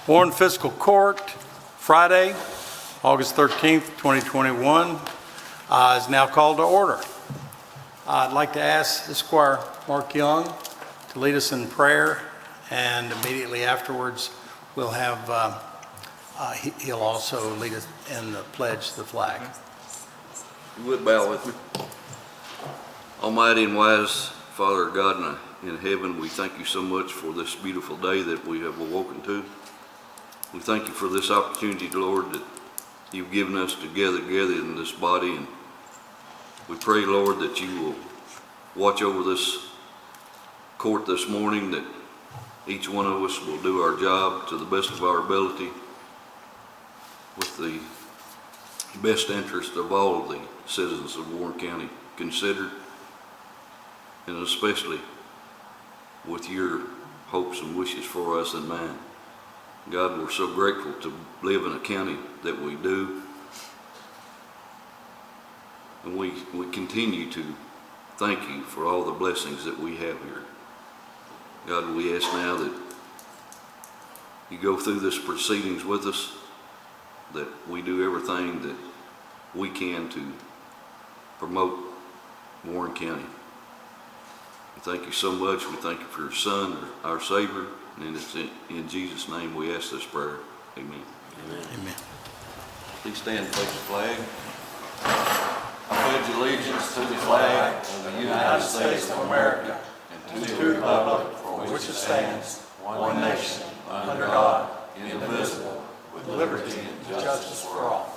Warren Fiscal Court, Friday, August 13th, 2021, is now called to order. I'd like to ask Esquire Mark Young to lead us in prayer, and immediately afterwards we'll have, he'll also lead us in the pledge to the flag. You would bow with me. Almighty and wise Father God in heaven, we thank you so much for this beautiful day that we have awoken to. We thank you for this opportunity, Lord, that you've given us to gather in this body. And we pray, Lord, that you will watch over this court this morning, that each one of us will do our job to the best of our ability with the best interest of all of the citizens of Warren County considered, and especially with your hopes and wishes for us in mind. God, we're so grateful to live in a county that we do, and we continue to thank you for all the blessings that we have here. God, we ask now that you go through this proceedings with us, that we do everything that we can to promote Warren County. We thank you so much. We thank you for your Son, our Savior, and it's in Jesus' name we ask this prayer. Amen. Amen. Amen. Please stand and face the flag. I pledge allegiance to the flag of the United States of America and to the republic for which it stands, one nation, under God, indivisible, with liberty and justice for all.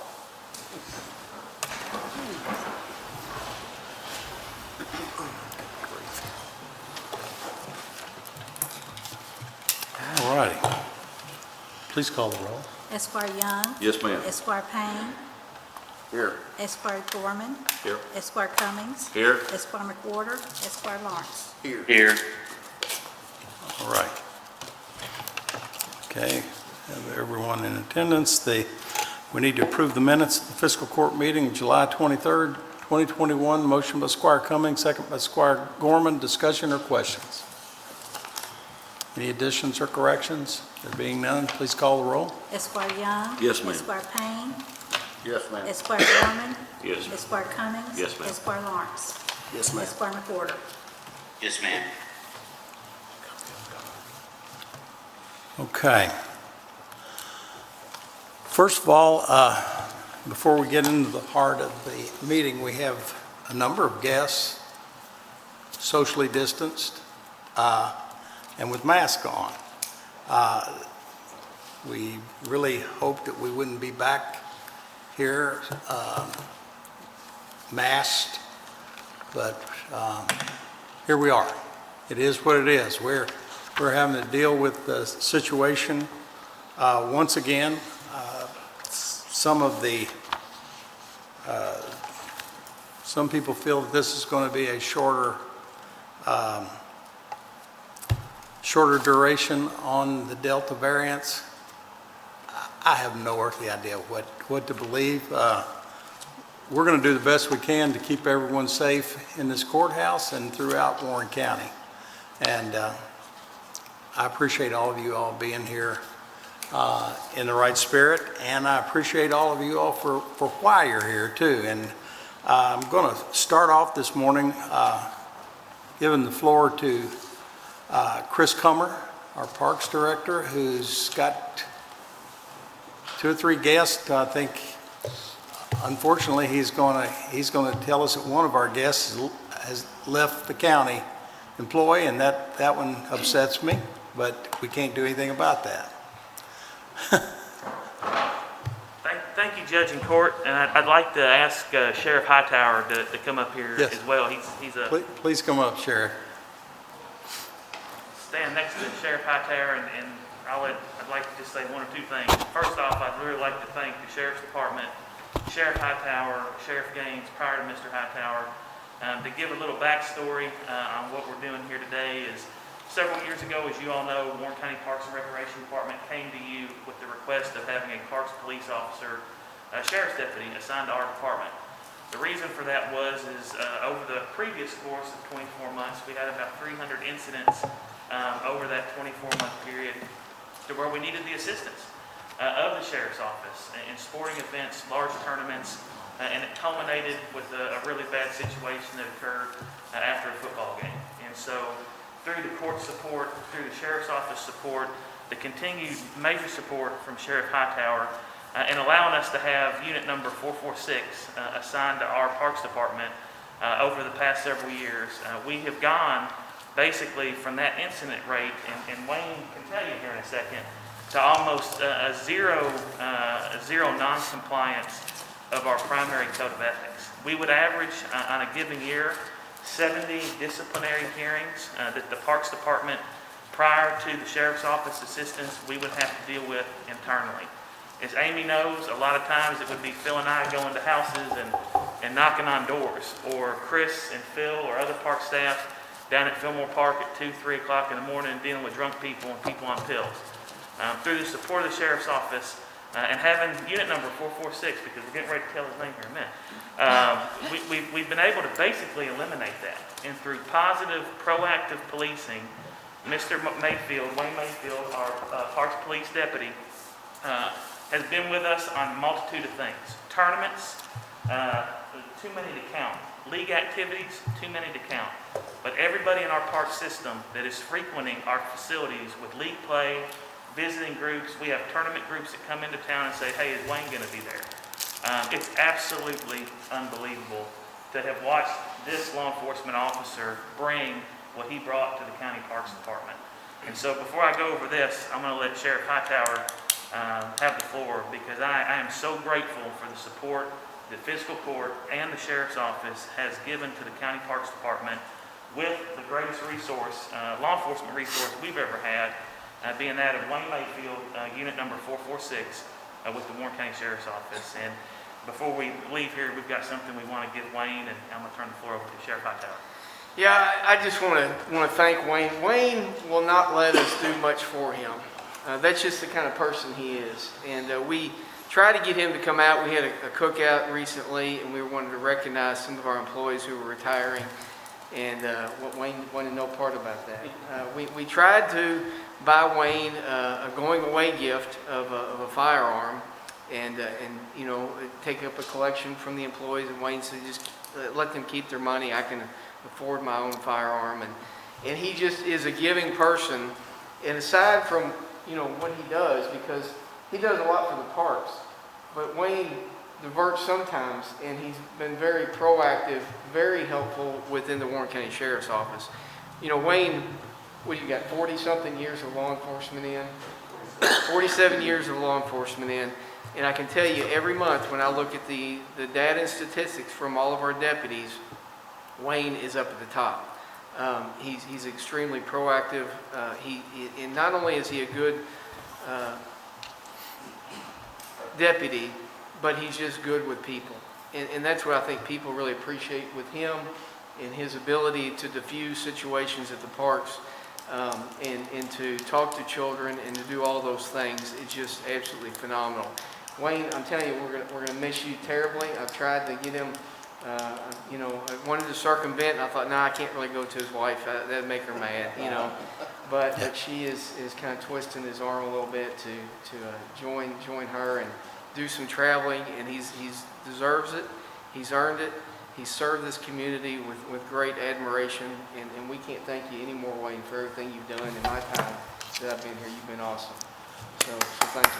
All righty. Please call the roll. Esquire Young. Yes, ma'am. Esquire Payne. Here. Esquire Gorman. Here. Esquire Cummings. Here. Esquire McWhorter. Esquire Lawrence. Here. Here. All right. Okay, have everyone in attendance. We need to approve the minutes of the fiscal court meeting, July 23rd, 2021. Motion by Esquire Cummings, second by Esquire Gorman. Discussion or questions? Any additions or corrections? There being none, please call the roll. Esquire Young. Yes, ma'am. Esquire Payne. Yes, ma'am. Esquire Gorman. Yes, ma'am. Esquire Cummings. Yes, ma'am. Esquire Lawrence. Yes, ma'am. Esquire McWhorter. Yes, ma'am. Okay. First of all, before we get into the heart of the meeting, we have a number of guests, socially distanced, and with masks on. We really hoped that we wouldn't be back here masked, but here we are. It is what it is. We're having to deal with the situation once again. Some people feel that this is going to be a shorter duration on the Delta variants. I have no earthly idea what to believe. We're going to do the best we can to keep everyone safe in this courthouse and throughout Warren County. And I appreciate all of you all being here in the right spirit, and I appreciate all of you all for why you're here too. And I'm going to start off this morning giving the floor to Chris Comer, our Parks Director, who's got 2 or 3 guests. I think, unfortunately, he's going to tell us that one of our guests has left the county employ, and that one upsets me, but we can't do anything about that. Thank you, Judge and Court, and I'd like to ask Sheriff Hightower to come up here Yes. as well. He's a Please come up, Sheriff. stand next to Sheriff Hightower, and I'd like to just say 1 or 2 things. First off, I'd really like to thank the Sheriff's Department, Sheriff Hightower, Sheriff Gaines, prior to Mr. Hightower. To give a little backstory on what we're doing here today is, several years ago, as you all know, Warren County Parks and Recreation Department came to you with the request of having a Parks Police officer, a sheriff's deputy, assigned to our department. The reason for that was over the previous course of 24 months, we had about 300 incidents over that 24-month period. to where we needed the assistance of the sheriff's office in sporting events, large tournaments, and it culminated with a really bad situation that occurred after a football game. And so through the court support, through the sheriff's office support, the continued major support from Sheriff Hightower, and allowing us to have unit number 446 assigned to our Parks Department over the past several years, we have gone basically from that incident rate, and Wayne can tell you here in a second, to almost a zero non-compliance of our primary code of ethics. We would average on a given year 70 disciplinary hearings that the Parks Department, prior to the Sheriff's Office assistance, we would have to deal with internally. As Amy knows, a lot of times it would be Phil and I going to houses and knocking on doors, or Chris and Phil or other park staff down at Fillmore Park at 2, 3 o'clock in the morning dealing with drunk people and people on pills. Through the support of the Sheriff's Office and having unit number 446, because we're getting ready to tell his name here in a minute, we've been able to basically eliminate that. And through positive, proactive policing, Mr. Mayfield, Wayne Mayfield, our Parks Police Deputy, has been with us on a multitude of things. Tournaments, too many to count. League activities, too many to count. But everybody in our park system that is frequenting our facilities with league play, visiting groups, we have tournament groups that come into town and say, hey, is Wayne going to be there? It's absolutely unbelievable to have watched this law enforcement officer bring what he brought to the County Parks Department. And so before I go over this, I'm going to let Sheriff Hightower have the floor, because I am so grateful for the support that Fiscal Court and the Sheriff's Office has given to the County Parks Department with the greatest resource, law enforcement resource we've ever had, being that of Wayne Mayfield, unit number 446 with the Warren County Sheriff's Office. And before we leave here, we've got something we want to give Wayne, and I'm going to turn the floor over to Sheriff Hightower. Yeah, I just want to thank Wayne. Wayne will not let us do much for him. That's just the kind of person he is. And we tried to get him to come out. We had a cookout recently, and we wanted to recognize some of our employees who were retiring. And Wayne wanted no part about that. We tried to buy Wayne a going-away gift of a firearm, and you know, take up a collection from the employees. And Wayne said, just let them keep their money. I can afford my own firearm. And he just is a giving person. And aside from, you know, what he does, because he does a lot for the parks, but Wayne diverts sometimes, and he's been very proactive, very helpful within the Warren County Sheriff's Office. You know, Wayne, what, you got 40-something years of law enforcement in? 47 years of law enforcement in. And I can tell you, every month when I look at the data and statistics from all of our deputies, Wayne is up at the top. He's extremely proactive. And not only is he a good deputy, but he's just good with people. And that's what I think people really appreciate with him, and his ability to diffuse situations at the parks, and to talk to children and to do all those things. It's just absolutely phenomenal. Wayne, I'm telling you, we're gonna miss you terribly. I've tried to get him, you know, I wanted to circumvent, and I thought, nah, I can't really go to his wife. That'd make her mad, you know. But she is kind of twisting his arm a little bit to join her and do some traveling, and he's deserves it. He's earned it. He's served this community with great admiration, and we can't thank you anymore, Wayne, for everything you've done in my time that I've been here. You've been awesome. So thank you.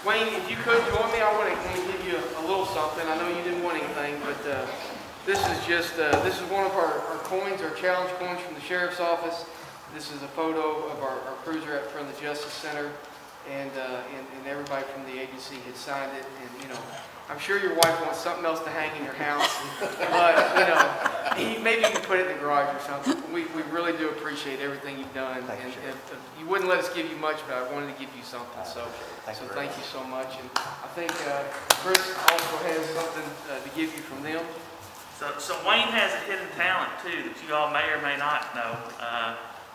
Wayne, if you could join me, I want to give you a little something. I know you didn't want anything, but this is just this is one of our coins, our challenge coins from the Sheriff's Office. This is a photo of our cruiser out front of the Justice Center, and everybody from the agency had signed it. And you know, I'm sure your wife wants something else to hang in your house, but you know, maybe you can put it in the garage or something. We really do appreciate everything you've done, and you wouldn't let us give you much, but I wanted to give you something. So thank you so much. And I think Chris also has something to give you from them. So Wayne has a hidden talent too that you all may or may not know.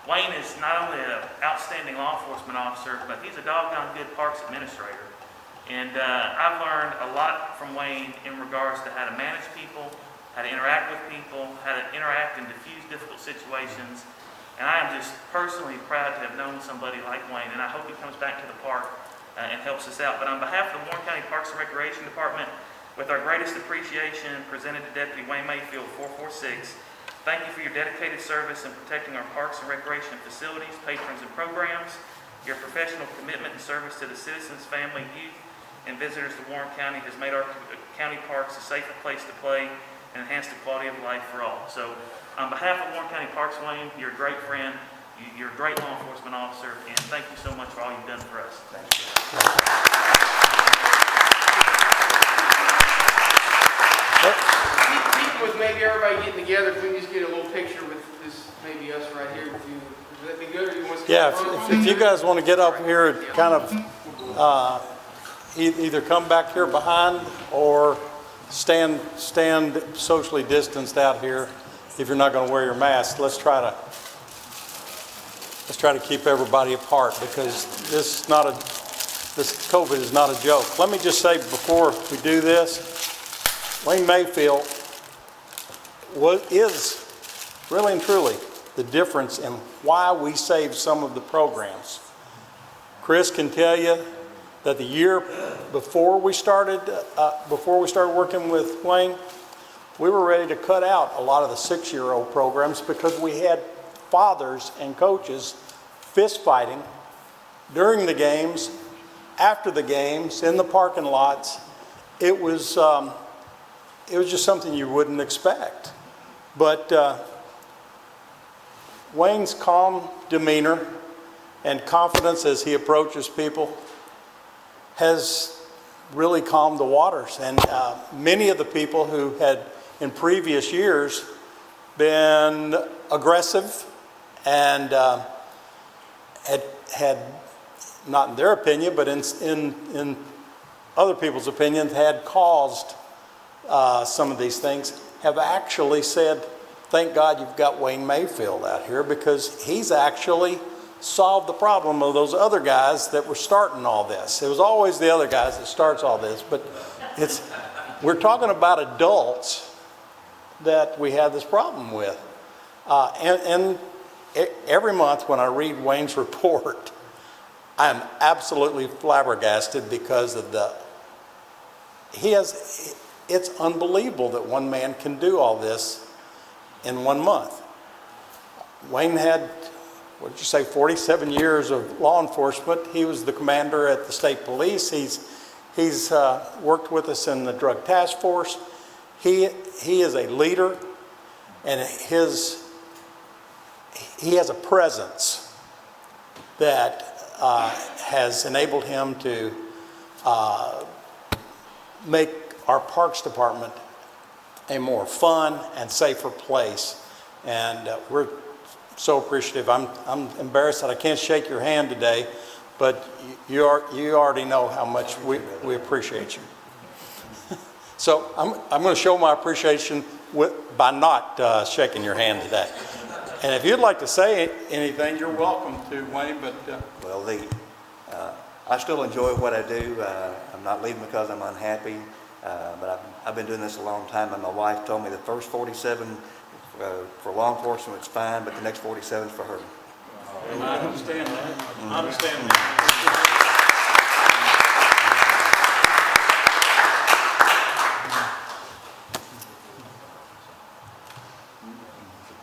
Wayne is not only an outstanding law enforcement officer, but he's a doggone good parks administrator. And I've learned a lot from Wayne in regards to how to manage people, how to interact with people, how to interact and diffuse difficult situations. And I am just personally proud to have known somebody like Wayne, and I hope he comes back to the park and helps us out. But on behalf of the Warren County Parks and Recreation Department, with our greatest appreciation presented to Deputy Wayne Mayfield, 446, thank you for your dedicated service in protecting our parks and recreation facilities, patrons, and programs. Your professional commitment and service to the citizens, family, youth, and visitors to Warren County has made our county parks a safer place to play and enhance the quality of life for all. So, on behalf of Warren County Parks, Wayne, you're a great friend, you're a great law enforcement officer, and thank you so much for all you've done for us. Thank you. Keep with maybe everybody getting together, if we can just get a little picture with this, maybe us right here with you. Would that be good, or you want to? Yeah, if you guys want to get up here and kind of either come back here behind or stand socially distanced out here if you're not going to wear your mask. Let's try to keep everybody apart, because this COVID is not a joke. Let me just say before we do this, Wayne Mayfield is really and truly the difference in why we saved some of the programs. Chris can tell you that the year before we started working with Wayne, we were ready to cut out a lot of the 6-year-old programs because we had fathers and coaches fist fighting during the games, after the games, in the parking lots. It was just something you wouldn't expect. But Wayne's calm demeanor and confidence as he approaches people has really calmed the waters. And many of the people who had in previous years been aggressive and had, not in their opinion, but in other people's opinions, had caused some of these things, have actually said, thank God you've got Wayne Mayfield out here, because he's actually solved the problem of those other guys that were starting all this. It was always the other guys that starts all this, but we're talking about adults that we have this problem with. And every month when I read Wayne's report, I'm absolutely flabbergasted because of it's unbelievable that one man can do all this in 1 month. Wayne had, what did you say, 47 years of law enforcement. He was the commander at the state police. He's worked with us in the drug task force. He is a leader, and he has a presence that has enabled him to make our Parks Department a more fun and safer place. And we're so appreciative. I'm embarrassed that I can't shake your hand today, but you already know how much we appreciate you. So I'm going to show my appreciation by not shaking your hand today. And if you'd like to say anything, you're welcome to, Wayne. But well, I still enjoy what I do. I'm not leaving because I'm unhappy, but I've been doing this a long time. And my wife told me the first 47 for law enforcement it's fine, but the next 47 is for her. I understand that. I understand that.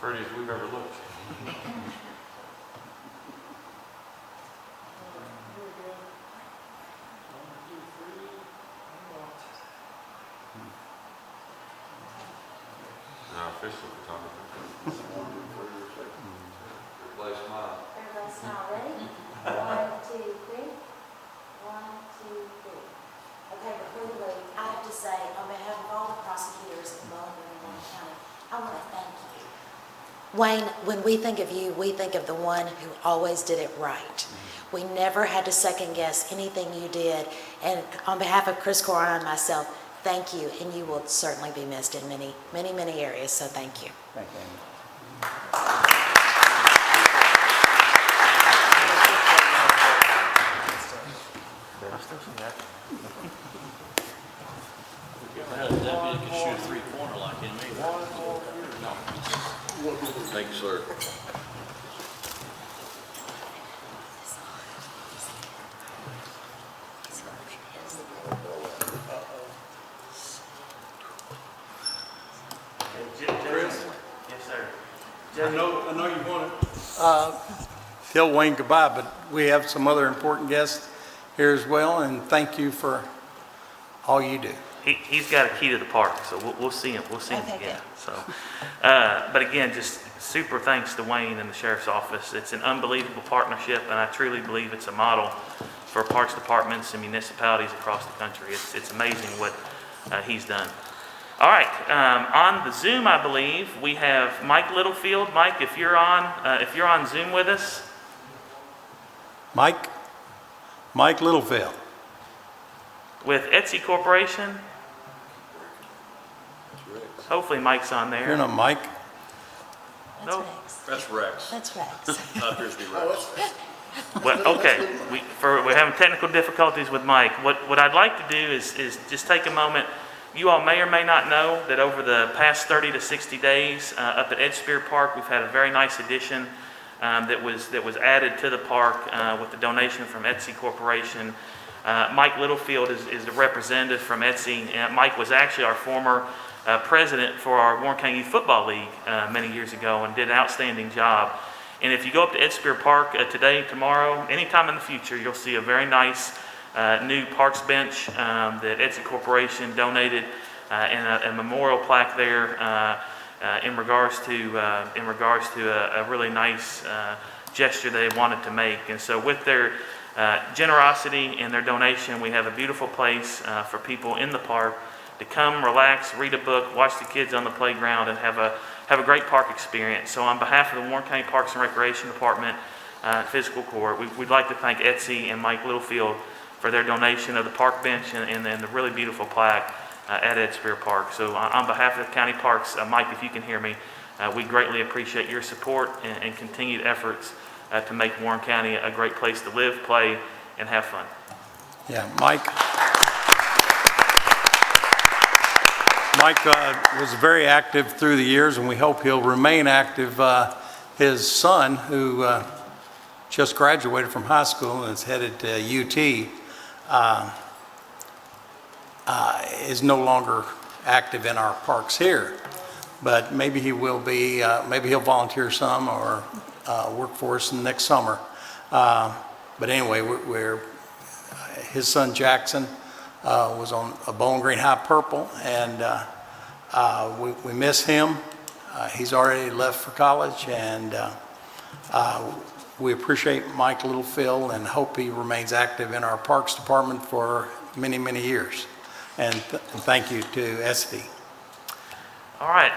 Prettiest we've ever looked. Now, official photographer. Replace mine. Everybody smile, ready? 1, 2, 3. 1, 2, 3. Okay, before we leave, I have to say, on behalf of all the prosecutors in Bowling Green and Warren County, I want to thank you. Wayne, when we think of you, we think of the one who always did it right. We never had to second guess anything you did. And on behalf of Chris Cora and myself, thank you. And you will certainly be missed in many, many, many areas. So thank you. Thank you. that be can shoot a three-pointer like him either. Thank you, sir. Chris? Yes, sir. I know you want to tell Wayne goodbye, but we have some other important guests here as well, and thank you for all you do. He's got a key to the park, so we'll see him. We'll see him Okay, again. So, but again, just super thanks to Wayne and the sheriff's office. It's an unbelievable partnership, and I truly believe it's a model for parks departments and municipalities across the country. It's amazing what he's done. All right, on the Zoom, I believe we have Mike Littlefield. Mike, if you're on Zoom with us. Mike Littlefield. With Etsy Corporation. Hopefully Mike's on there. You're not Mike. That's No. Rex. That's Rex. That's Rex. Appears to be Rex. Well, okay, we're having technical difficulties with Mike. What I'd like to do is just take a moment. You all may or may not know that over the past 30 to 60 days up at Edgespier Park, we've had a very nice addition that was added to the park with the donation from Etsy Corporation. Mike Littlefield is the representative from Etsy. Mike was actually our former president for our Warren County Youth Football League many years ago and did an outstanding job. And if you go up to Edgespier Park today, tomorrow, anytime in the future, you'll see a very nice new parks bench that Etsy Corporation donated and a memorial plaque there in regards to a really nice gesture they wanted to make. And so with their generosity and their donation, we have a beautiful place for people in the park to come, relax, read a book, watch the kids on the playground, and have a great park experience. So on behalf of the Warren County Parks and Recreation Department, Fiscal Court, we'd like to thank Etsy and Mike Littlefield for their donation of the park bench and the really beautiful plaque at Edgespier Park. So on behalf of the county parks, Mike, if you can hear me, we greatly appreciate your support and continued efforts to make Warren County a great place to live, play, and have fun. Yeah, Mike was very active through the years, and we hope he'll remain active. His son, who just graduated from high school and is headed to UT, is no longer active in our parks here. But maybe he will be, maybe he'll volunteer some or work for us next summer. But anyway, his son Jackson was on a Bowling Green High Purple, and we miss him. He's already left for college, and we appreciate Mike Littlefield and hope he remains active in our Parks Department for many, many years. And thank you to SD. All right.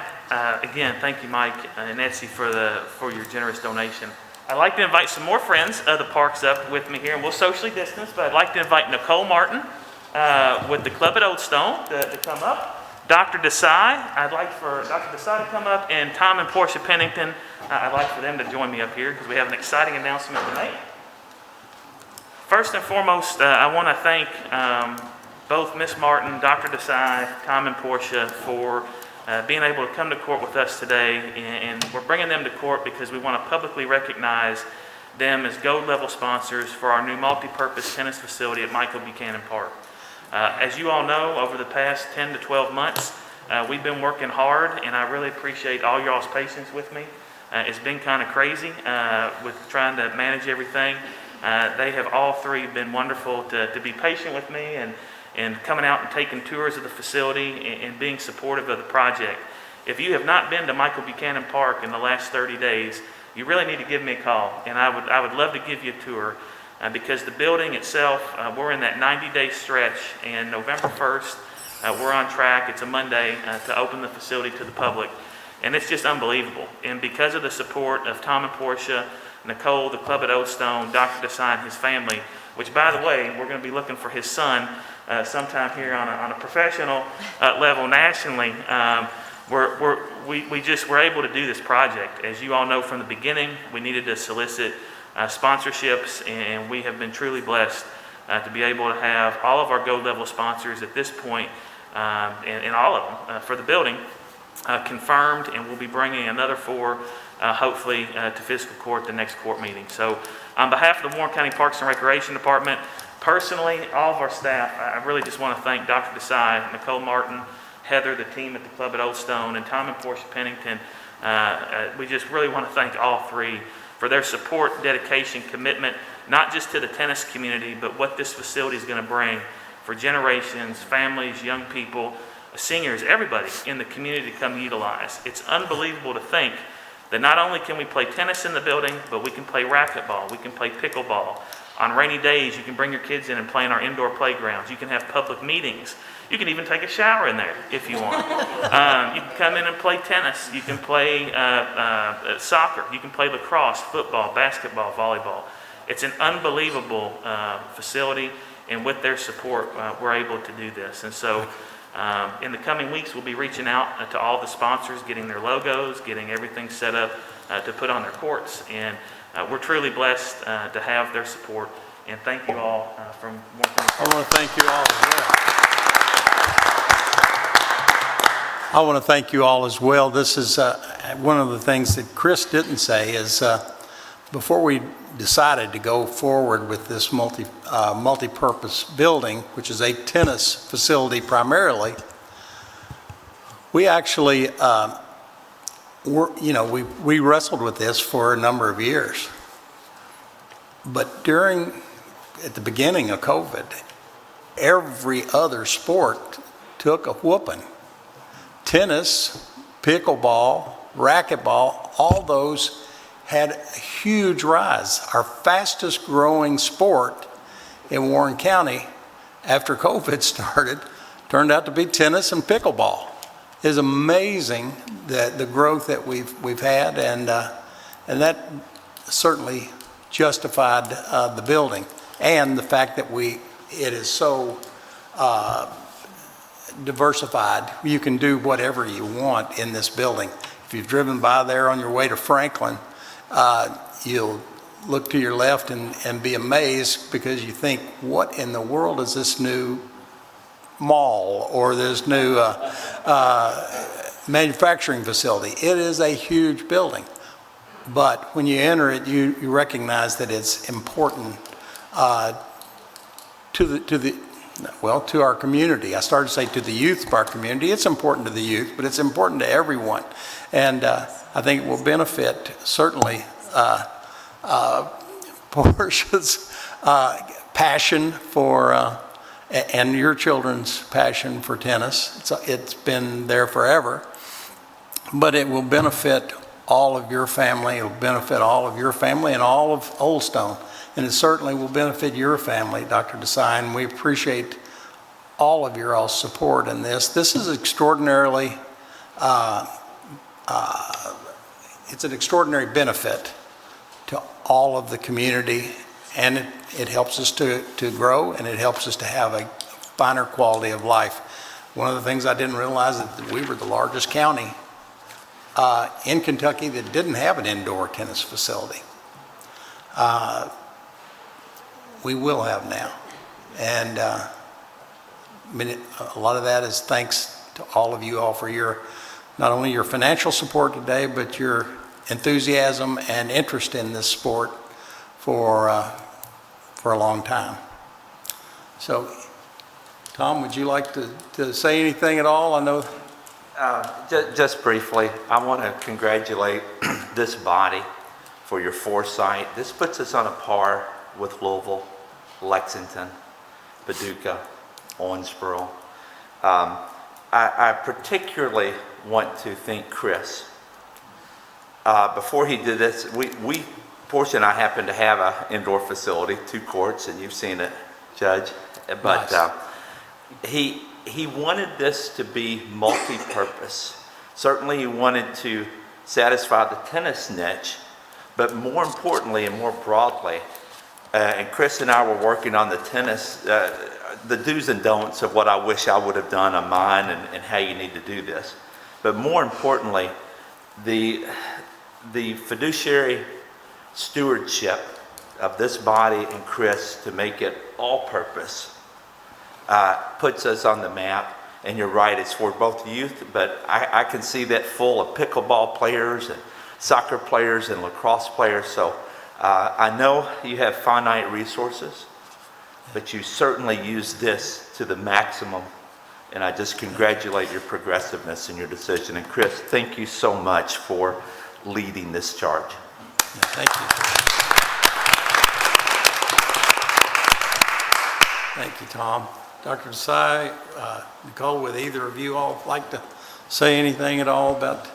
Again, thank you, Mike and Etsy, for your generous donation. I'd like to invite some more friends of the parks up with me here, and we'll socially distance, but I'd like to invite Nicole Martin with the Club at Old Stone to come up. Dr. Desai, I'd like for Dr. Desai to come up, and Tom and Portia Pennington, I'd like for them to join me up here because we have an exciting announcement to make. First and foremost, I want to thank both Miss Martin, Dr. Desai, Tom and Portia for being able to come to court with us today, and we're bringing them to court because we want to publicly recognize them as gold level sponsors for our new multi-purpose tennis facility at Michael Buchanan Park. As you all know, over the past 10 to 12 months, we've been working hard, and I really appreciate all y'all's patience with me. It's been kind of crazy with trying to manage everything. They have all three been wonderful to be patient with me and coming out and taking tours of the facility and being supportive of the project. If you have not been to Michael Buchanan Park in the last 30 days, you really need to give me a call, and I would love to give you a tour because the building itself, we're in that 90-day stretch, and November 1st, we're on track. It's a Monday to open the facility to the public, and it's just unbelievable. And because of the support of Tom and Portia, Nicole, the Club at Old Stone, Dr. Desai and his family, which, by the way, we're going to be looking for his son sometime here on a professional level nationally. We just were able to do this project. As you all know from the beginning, we needed to solicit sponsorships, and we have been truly blessed to be able to have all of our gold level sponsors at this point and all of them for the building, confirmed, and we'll be bringing another 4, hopefully, to fiscal court the next court meeting. So on behalf of the Warren County Parks and Recreation Department, personally, all of our staff, I really just want to thank Dr. Desai, Nicole Martin, Heather, the team at the club at Old Stone, and Tom and Portia Pennington. We just really want to thank all 3 for their support, dedication, commitment, not just to the tennis community, but what this facility is going to bring for generations, families, young people, seniors, everybody in the community to come utilize. It's unbelievable to think that not only can we play tennis in the building, but we can play racquetball, we can play pickleball. On rainy days, you can bring your kids in and play in our indoor playgrounds. You can have public meetings. You can even take a shower in there if you want. You can come in and play tennis. You can play soccer. You can play lacrosse, football, basketball, volleyball. It's an unbelievable facility, and with their support, we're able to do this. And so in the coming weeks, we'll be reaching out to all the sponsors, getting their logos, getting everything set up to put on their courts. And we're truly blessed to have their support. And thank you all from Warren County. I want to thank you all as well. I want to thank you all as well. This is one of the things that Chris didn't say is before we decided to go forward with this multi-purpose building, which is a tennis facility primarily, we actually, we wrestled with this for a number of years. But at the beginning of COVID, every other sport took a whooping. Tennis, pickleball, racquetball, all those had a huge rise. Our fastest growing sport in Warren County after COVID started turned out to be tennis and pickleball. It's amazing the growth that we've had, and that certainly justified the building and the fact that it is so diversified. You can do whatever you want in this building. If you've driven by there on your way to Franklin, you'll look to your left and be amazed because you think, what in the world is this new mall or this new manufacturing facility? It is a huge building, but when you enter it, you recognize that it's important to our community. I started to say to the youth of our community. It's important to the youth, but it's important to everyone. And I think it will benefit, certainly, Portia's passion for, and your children's passion for tennis. It's been there forever. But it will benefit all of your family. It will benefit all of your family and all of Old Stone. And it certainly will benefit your family, Dr. Desai, and we appreciate all of your all's support in this. This is extraordinarily, it's an extraordinary benefit to all of the community, and it helps us to grow, and it helps us to have a finer quality of life. One of the things I didn't realize is that we were the largest county in Kentucky that didn't have an indoor tennis facility. We will have now, and a lot of that is thanks to all of you all for not only your financial support today, but your enthusiasm and interest in this sport for a long time. So, Tom, would you like to say anything at all? I know. Just briefly, I want to congratulate this body for your foresight. This puts us on a par with Louisville, Lexington, Paducah, Owensboro. I particularly want to thank Chris. Before he did this, Portia and I happen to have an indoor facility, 2 courts, and you've seen it, Judge. But nice. He wanted this to be multi-purpose. Certainly he wanted to satisfy the tennis niche, but more importantly and more broadly, and Chris and I were working on the tennis, the do's and don'ts of what I wish I would have done on mine and how you need to do this. But more importantly, the fiduciary stewardship of this body and Chris to make it all-purpose puts us on the map. And you're right, it's for both youth, but I can see that full of pickleball players and soccer players and lacrosse players. So I know you have finite resources, but you certainly use this to the maximum. And I just congratulate your progressiveness in your decision. And Chris, thank you so much for leading this charge. Thank you. Thank you, Tom. Dr. Desai, Nicole, would either of you all like to say anything at all about?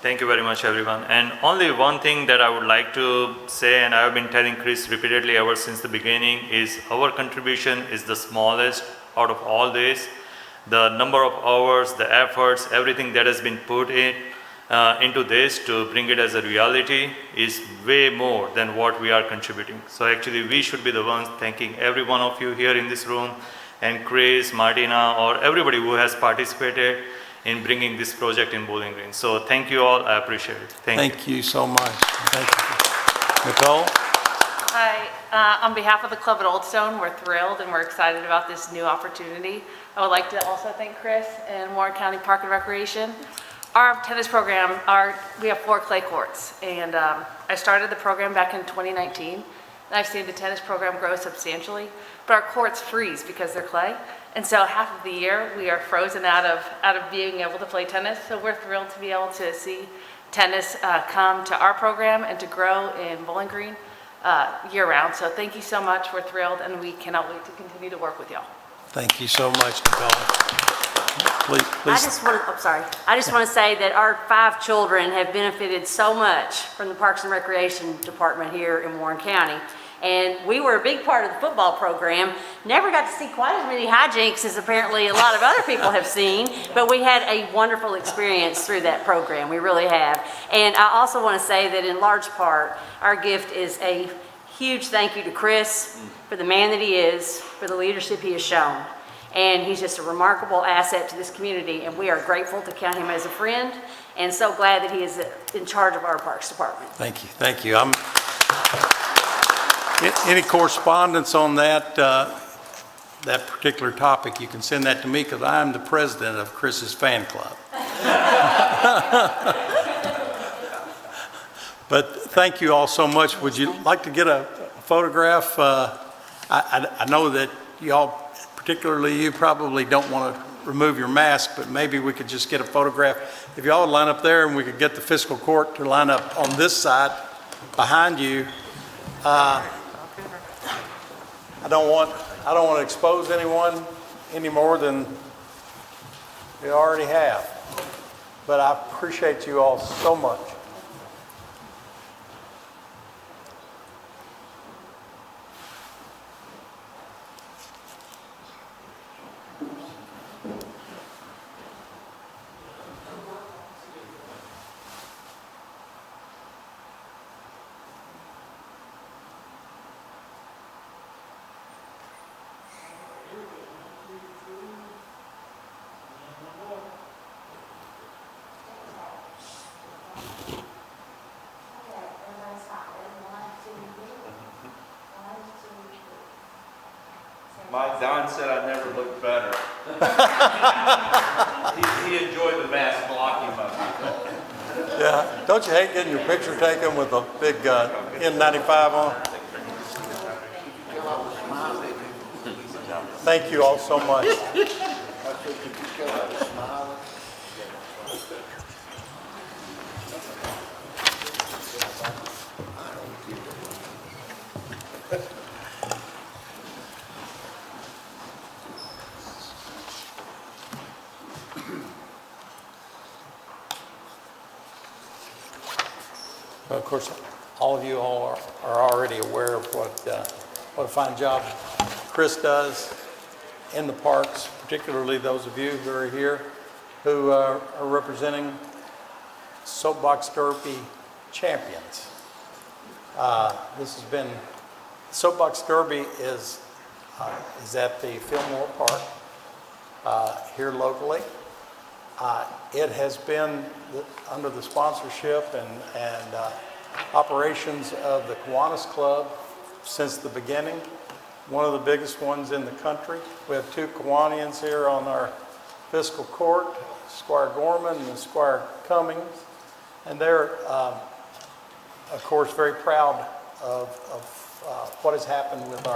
Thank you very much, everyone. And only one thing that I would like to say, and I've been telling Chris repeatedly ever since the beginning, is our contribution is the smallest out of all this. The number of hours, the efforts, everything that has been put into this to bring it as a reality is way more than what we are contributing. So actually we should be the ones thanking every one of you here in this room, and Chris, Martina, or everybody who has participated in bringing this project in Bowling Green. So thank you all, I appreciate it. Thank you. You so much. Thank you. Nicole? Hi, on behalf of the club at Old Stone, we're thrilled and we're excited about this new opportunity. I would like to also thank Chris and Warren County Park and Recreation. Our tennis program, we have 4 clay courts, and I started the program back in 2019, and I've seen the tennis program grow substantially, but our courts freeze because they're clay, and so half of the year we are frozen out of being able to play tennis, so we're thrilled to be able to see tennis come to our program and to grow in Bowling Green year-round. So thank you so much, we're thrilled, and we cannot wait to continue to work with y'all. Thank you so much, Nicole. Please. I just want to say that our 5 children have benefited so much from the Parks and Recreation Department here in Warren County. And we were a big part of the football program. Never got to see quite as many hijinks as apparently a lot of other people have seen, but we had a wonderful experience through that program. We really have. And I also want to say that in large part, our gift is a huge thank you to Chris for the man that he is, for the leadership he has shown. And he's just a remarkable asset to this community, and we are grateful to count him as a friend, and so glad that he is in charge of our Parks Department. Thank you. Thank you. Any correspondence on that particular topic, you can send that to me, because I'm the president of Chris's fan club. But thank you all so much. Would you like to get a photograph? I know that y'all, particularly you, probably don't want to remove your mask, but maybe we could just get a photograph. If y'all would line up there, and we could get the fiscal court to line up on this side behind you. I don't want to expose anyone any more than we already have. But I appreciate you all so much. Mike Don said I never looked better. he enjoyed the mask blocking my people. Yeah, don't you hate getting your picture taken with a big N95 on? Thank you all so much. Well, of course, all of you all are already aware of what a fine job Chris does in the parks, particularly those of you who are here who are representing Soapbox Derby champions. This has been, Soapbox Derby is at the Fillmore Park here locally. It has been under the sponsorship and operations of the Kiwanis Club since the beginning, one of the biggest ones in the country. We have 2 Kiwanians here on our Fiscal Court, Squire Gorman and Squire Cummings. And they're, of course, very proud of what has happened with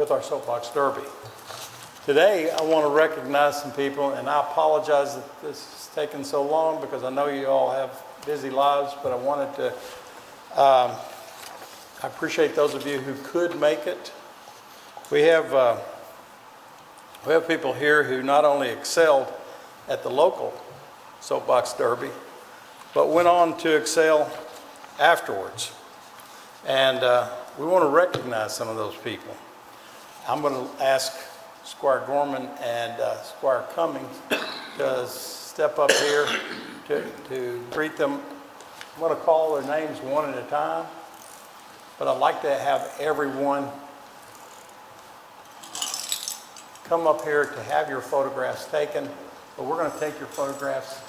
our soapbox derby. Today, I want to recognize some people, and I apologize that this has taken so long because I know you all have busy lives, but I wanted to, I appreciate those of you who could make it. We have people here who not only excelled at the local soapbox derby, but went on to excel afterwards. And we want to recognize some of those people. I'm going to ask Squire Gorman and Squire Cummings to step up here to greet them. I'm going to call their names one at a time, but I'd like to have everyone come up here to have your photographs taken. But we're going to take your photographs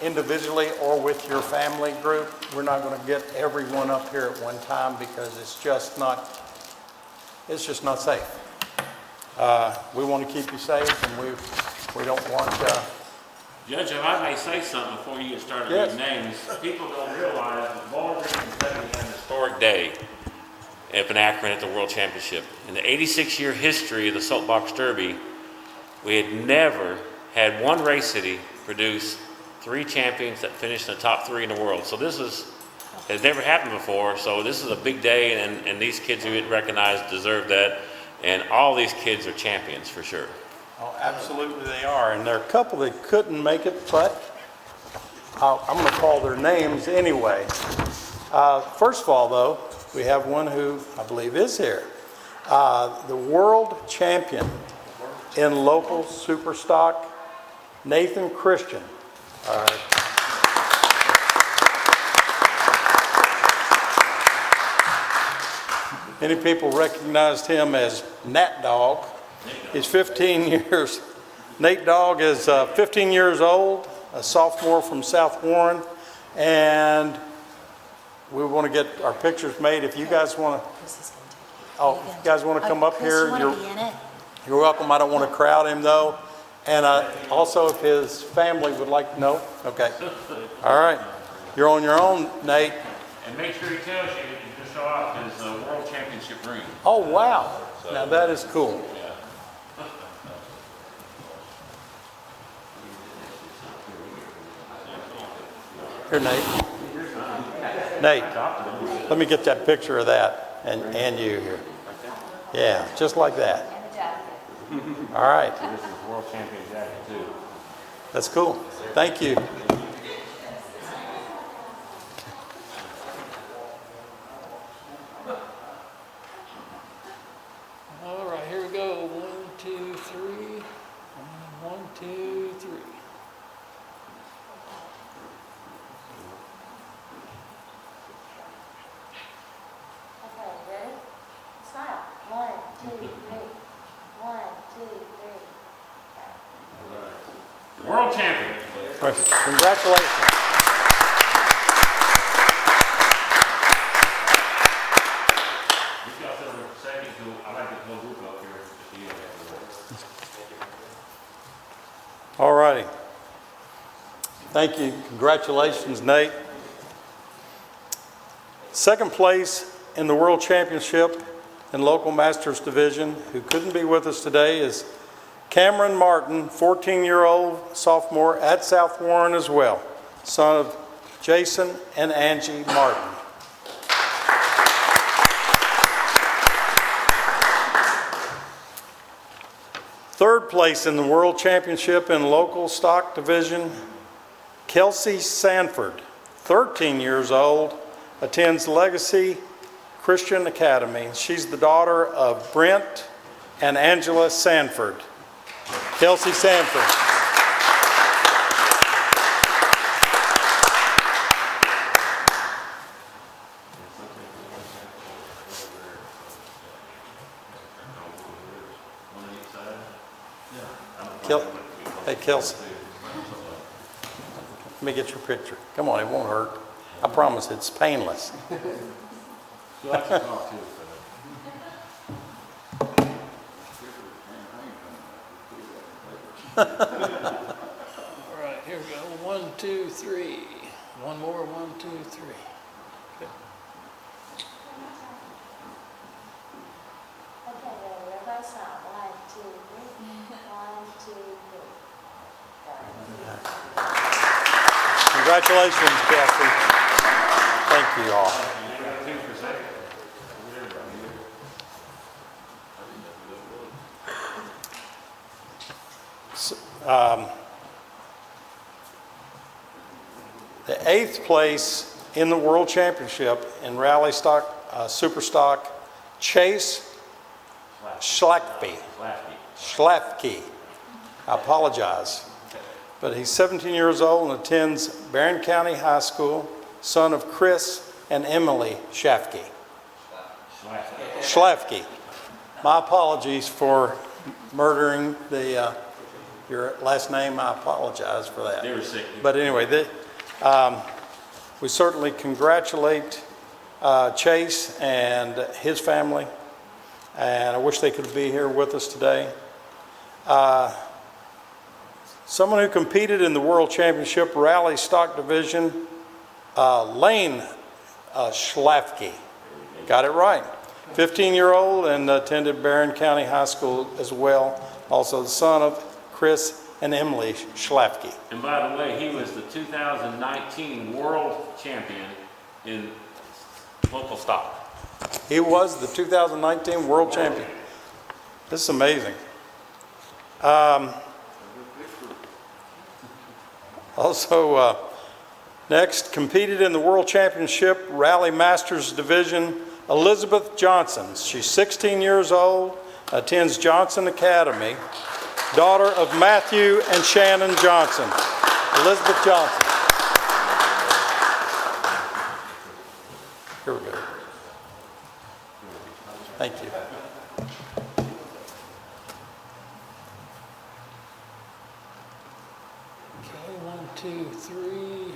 individually or with your family group. We're not going to get everyone up here at one time because it's just not safe. We want to keep you safe, and we don't want. Judge, if I may say something before you get started Yes. reading names, people don't realize that Bowling Green Kentucky had an historic day of enactment at the World Championship. In the 86-year history of the Soapbox Derby, we had never had one race city produce 3 champions that finished in the top 3 in the world. So this has never happened before. So this is a big day, and these kids who get recognized deserve that. And all these kids are champions for sure. Oh, absolutely they are. And there are a couple that couldn't make it, but I'm going to call their names anyway. First of all, though, we have one who I believe is here. The world champion in local super stock, Nathan Christian. All right. Many people recognized him as Nat Dog. He's 15 years. Nate Dog is 15 years old, a sophomore from South Warren, and we want to get our pictures made. If you guys want to, if you guys want to come up here, you're welcome. I don't want to crowd him though. And also, if his family would like to know, okay. All right, you're on your own, Nate. And make sure he tells you to show off his World Championship ring. Oh, wow. Now that is cool. Here, Nate. Nate, let me get that picture of that and you here. Yeah, just like that. All right. This is World Champion jacket too. That's cool. Thank you. All right, here we go. 1, 2, 3. 1, 2, 3. Okay, ready? Smile. 1, 2, 3. 1, 2, 3. World champion. Congratulations. We've got the second to, I like the whole group up here. All righty. Thank you. Congratulations, Nate. Second place in the World Championship in Local Masters Division, who couldn't be with us today, is Cameron Martin, 14-year-old sophomore at South Warren as well, son of Jason and Angie Martin. Third place in the World Championship in Local Stock Division, Kelsey Sanford, 13 years old, attends Legacy Christian Academy. She's the daughter of Brent and Angela Sanford. Kelsey Sanford. Hey, Kelsey. Let me get your picture. Come on, it won't hurt. I promise it's painless. All right, here we go. 1, 2, 3. One more. 1, 2, 3. Okay. Okay, everybody stop. 1, 2, 3. 1, 2, 3. Congratulations, Kathy. Thank you all. The 8th place in the World Championship in Rally Stock, Super Stock, Chase Schlafke. I apologize. But he's 17 years old and attends Barron County High School, son of Chris and Emily Schlafke. Schlafke. My apologies for murdering your last name. I apologize for that. They were sick. But anyway, we certainly congratulate Chase and his family, and I wish they could be here with us today. Someone who competed in the World Championship Rally Stock Division, Lane Schlafke. Got it right. 15-year-old and attended Barron County High School as well. Also the son of Chris and Emily Schlafke. And by the way, he was the 2019 world champion in local stock. He was the 2019 world champion. This is amazing. Also, next, competed in the World Championship Rally Masters Division, Elizabeth Johnson. She's 16 years old, attends Johnson Academy, daughter of Matthew and Shannon Johnson. Elizabeth Johnson. Here we go. Thank you. Okay, 1, 2, 3, and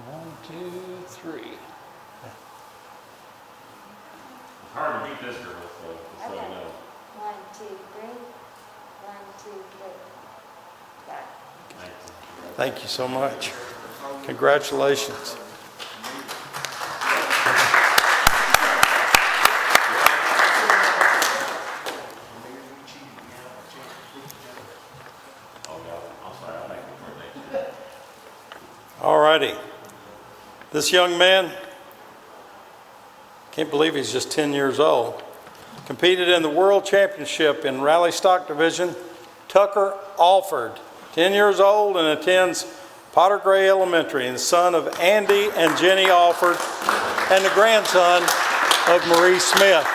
1, 2, 3. It's hard to beat this girl, so just so you Okay. know. 1, 2, 3. 1, 2, 3. Got it. Thank you so much. Congratulations. All righty. This young man, can't believe he's just 10 years old, competed in the World Championship in Rally Stock Division, Tucker Alford, 10 years old and attends Potter Gray Elementary, and the son of Andy and Jenny Alford, and the grandson of Marie Smith.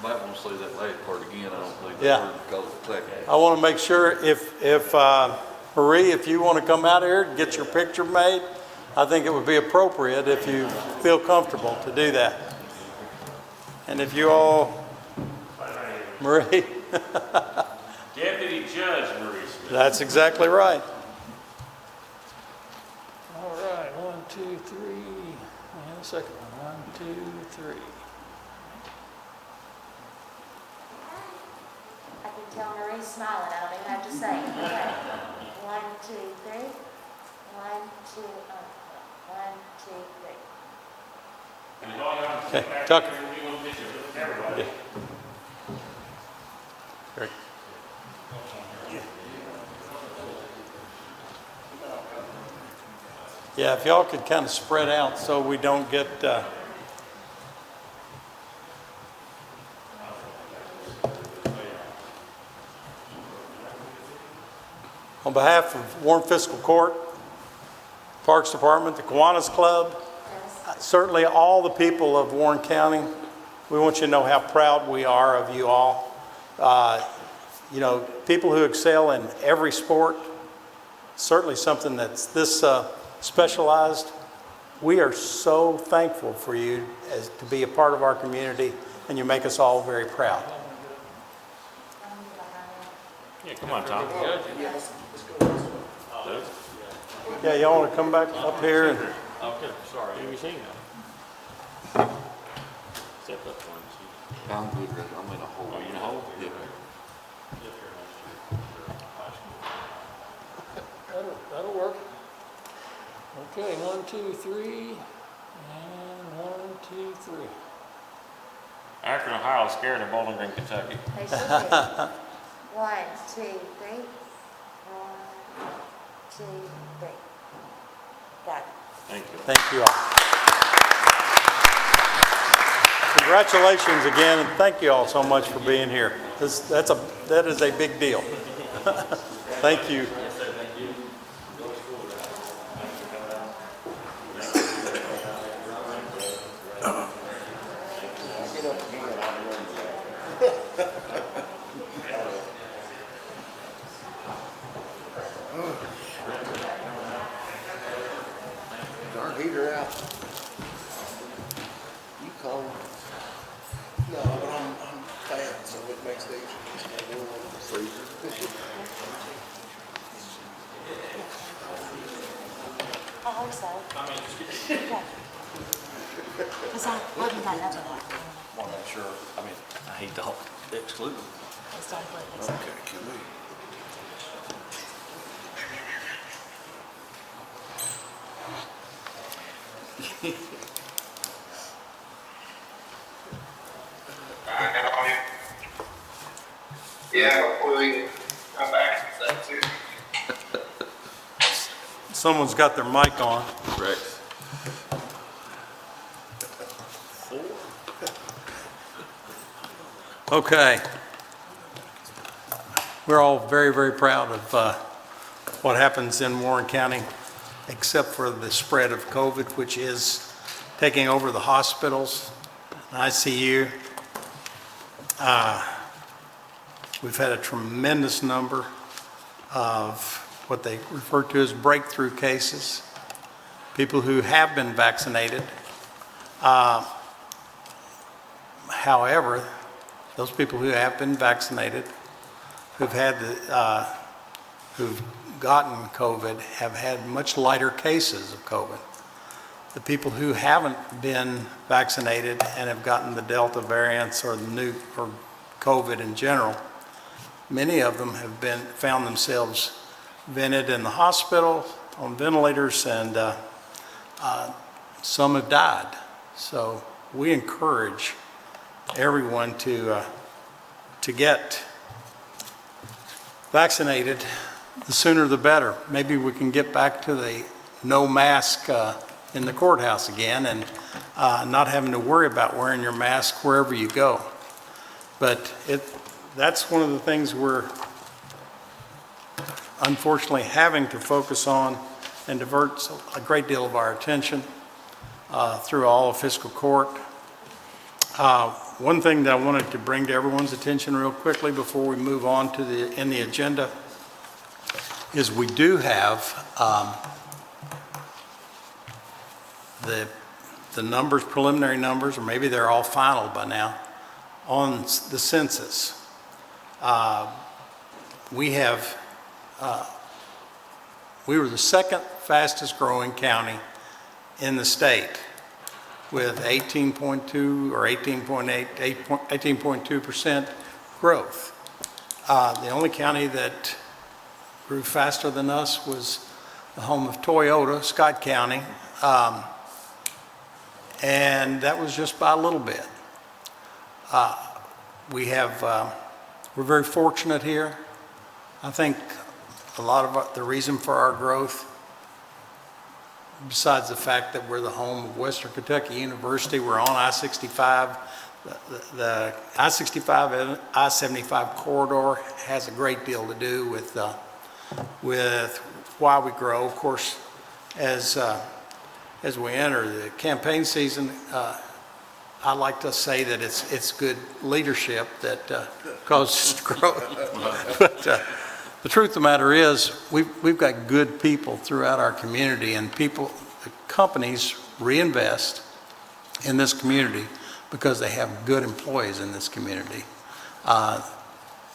Might want to say that last part again. I don't believe Yeah. that word because it's technical. I want to make sure if Marie, if you want to come out here and get your picture made, I think it would be appropriate if you feel comfortable to do that. And if you all, Marie, Deputy Judge Marie Smith. that's exactly right. All right, 1, 2, 3, and a second one. 1, 2, 3. I can tell Marie's smiling. I don't even have to say it. Okay. 1, 2, 3. 1, 2, 1, 2, 3. Okay, Tucker. Yeah. Great. Yeah, if y'all could kind of spread out so we don't get, on behalf of Warren Fiscal Court, Parks Department, the Kiwanis Club, certainly all the people of Warren County, we want you to know how proud we are of you all. You know, people who excel in every sport, certainly something that's this specialized. We are so thankful for you as to be a part of our community, and you make us all very proud. Yeah, come on, Tom. Yeah, y'all want to come back up here? And Okay, sorry. You seen that? Step up one, I'm good, Rick. I'm in a hole. Oh, you in a hole? Yeah. That'll work. Okay, 1, 2, 3, and 1, 2, 3. Akron, Ohio, scared of Bowling Green, Kentucky. They should be. 1, 2, 3. 1, 2, 3. Got it. Thank you. Thank you all. Congratulations again, and thank you all so much for being here. That is a big deal. Thank you. Darn heater out. You cold? No, but I'm fat, so it makes it easier. I hope so. Okay. Because I wouldn't have nothing like that. Want to make sure, I hate to exclude them. It's not good. Okay, can we? Yeah, hopefully we can come back to that too. Someone's got their mic on. Rex. Okay. We're all very, very proud of what happens in Warren County, except for the spread of COVID, which is taking over the hospitals, ICU. We've had a tremendous number of what they refer to as breakthrough cases, people who have been vaccinated. However, those people who have been vaccinated, who've gotten COVID, have had much lighter cases of COVID. The people who haven't been vaccinated and have gotten the Delta variants or the new or COVID in general, many of them have found themselves vented in the hospital on ventilators, and some have died. So we encourage everyone to get vaccinated. The sooner the better. Maybe we can get back to the no mask in the courthouse again, and not having to worry about wearing your mask wherever you go. But that's one of the things we're unfortunately having to focus on and divert a great deal of our attention through all of fiscal court. One thing that I wanted to bring to everyone's attention real quickly before we move on to the agenda is we do have the numbers, preliminary numbers, or maybe they're all final by now, on the census. We were the second fastest growing county in the state with 18.2 or 18.8, 18.2% growth. The only county that grew faster than us was the home of Toyota, Scott County, and that was just by a little bit. We're very fortunate here. I think a lot of the reason for our growth, besides the fact that we're the home of Western Kentucky University, we're on I-65. The I-65 and I-75 corridor has a great deal to do with why we grow. Of course, as we enter the campaign season, I like to say that it's good leadership that causes growth. But the truth of the matter is, we've got good people throughout our community, and the companies reinvest in this community because they have good employees in this community.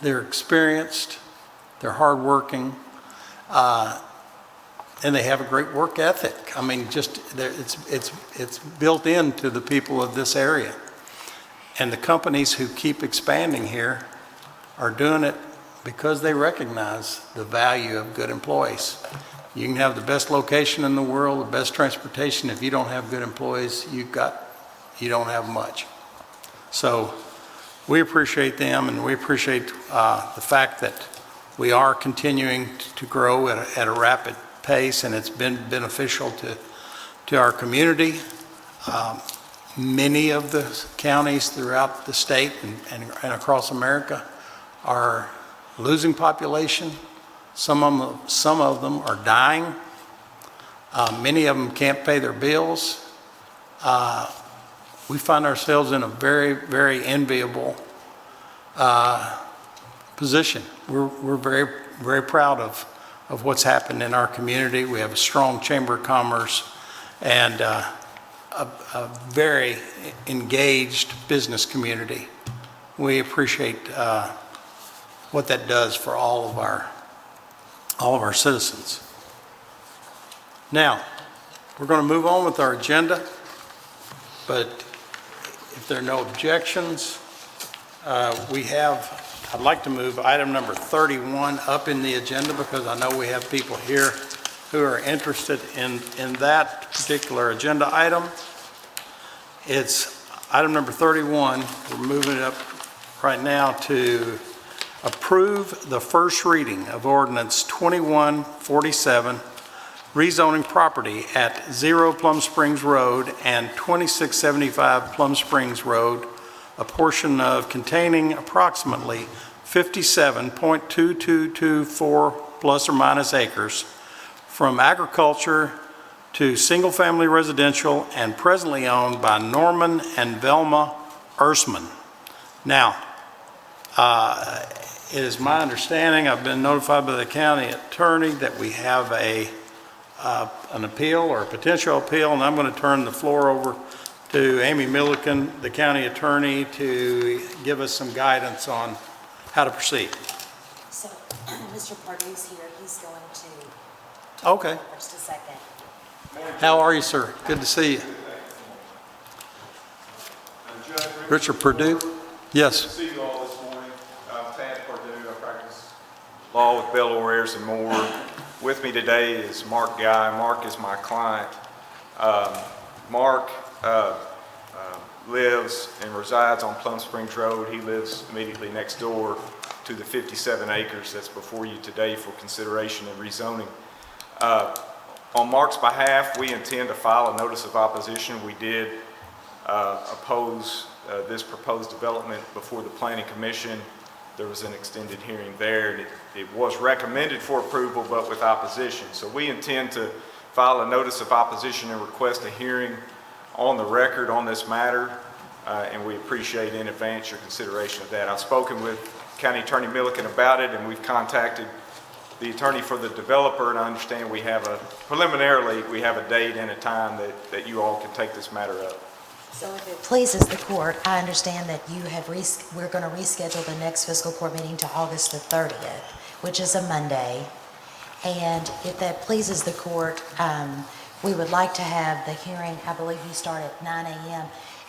They're experienced, they're hardworking, and they have a great work ethic. I mean, it's built into the people of this area. And the companies who keep expanding here are doing it because they recognize the value of good employees. You can have the best location in the world, the best transportation. If you don't have good employees, you don't have much. So we appreciate them, and we appreciate the fact that we are continuing to grow at a rapid pace, and it's been beneficial to our community. Many of the counties throughout the state and across America are losing population. Some of them are dying. Many of them can't pay their bills. We find ourselves in a very, very enviable position. We're very, very proud of what's happened in our community. We have a strong Chamber of Commerce and a very engaged business community. We appreciate what that does for all of our citizens. Now, we're going to move on with our agenda, but if there are no objections, I'd like to move item number 31 up in the agenda because I know we have people here who are interested in that particular agenda item. It's item number 31. We're moving it up right now to approve the first reading of ordinance 2147, rezoning property at 0 Plum Springs Road and 2675 Plum Springs Road, a portion of containing approximately 57.2224 plus or minus acres, from agriculture to single-family residential and presently owned by Norman and Velma Ersman. Now, it is my understanding, I've been notified by the county attorney that we have an appeal or a potential appeal, and I'm going to turn the floor over to Amy Milliken, the county attorney, to give us some guidance on how to proceed. So, Mr. Pardue's here, he's going to. Okay. Just a second. How are you, sir? Good to see you. Richard Purdue? Yes. Good to see you all this morning. I'm Tad Purdue. I practice law with Bell O'Rears and Moore. With me today is Mark Guy. Mark is my client. Mark lives and resides on Plum Springs Road. He lives immediately next door to the 57 acres that's before you today for consideration and rezoning. On Mark's behalf, we intend to file a notice of opposition. We did oppose this proposed development before the Planning Commission. There was an extended hearing there, and it was recommended for approval, but with opposition. So we intend to file a notice of opposition and request a hearing on the record on this matter, and we appreciate in advance your consideration of that. I've spoken with County Attorney Milliken about it, and we've contacted the attorney for the developer, and I understand preliminarily we have a date and a time that you all can take this matter up. So if it pleases the court, I understand that we're going to reschedule the next fiscal court meeting to August the 30th, which is a Monday. And if that pleases the court, we would like to have the hearing, I believe you start at 9 a.m.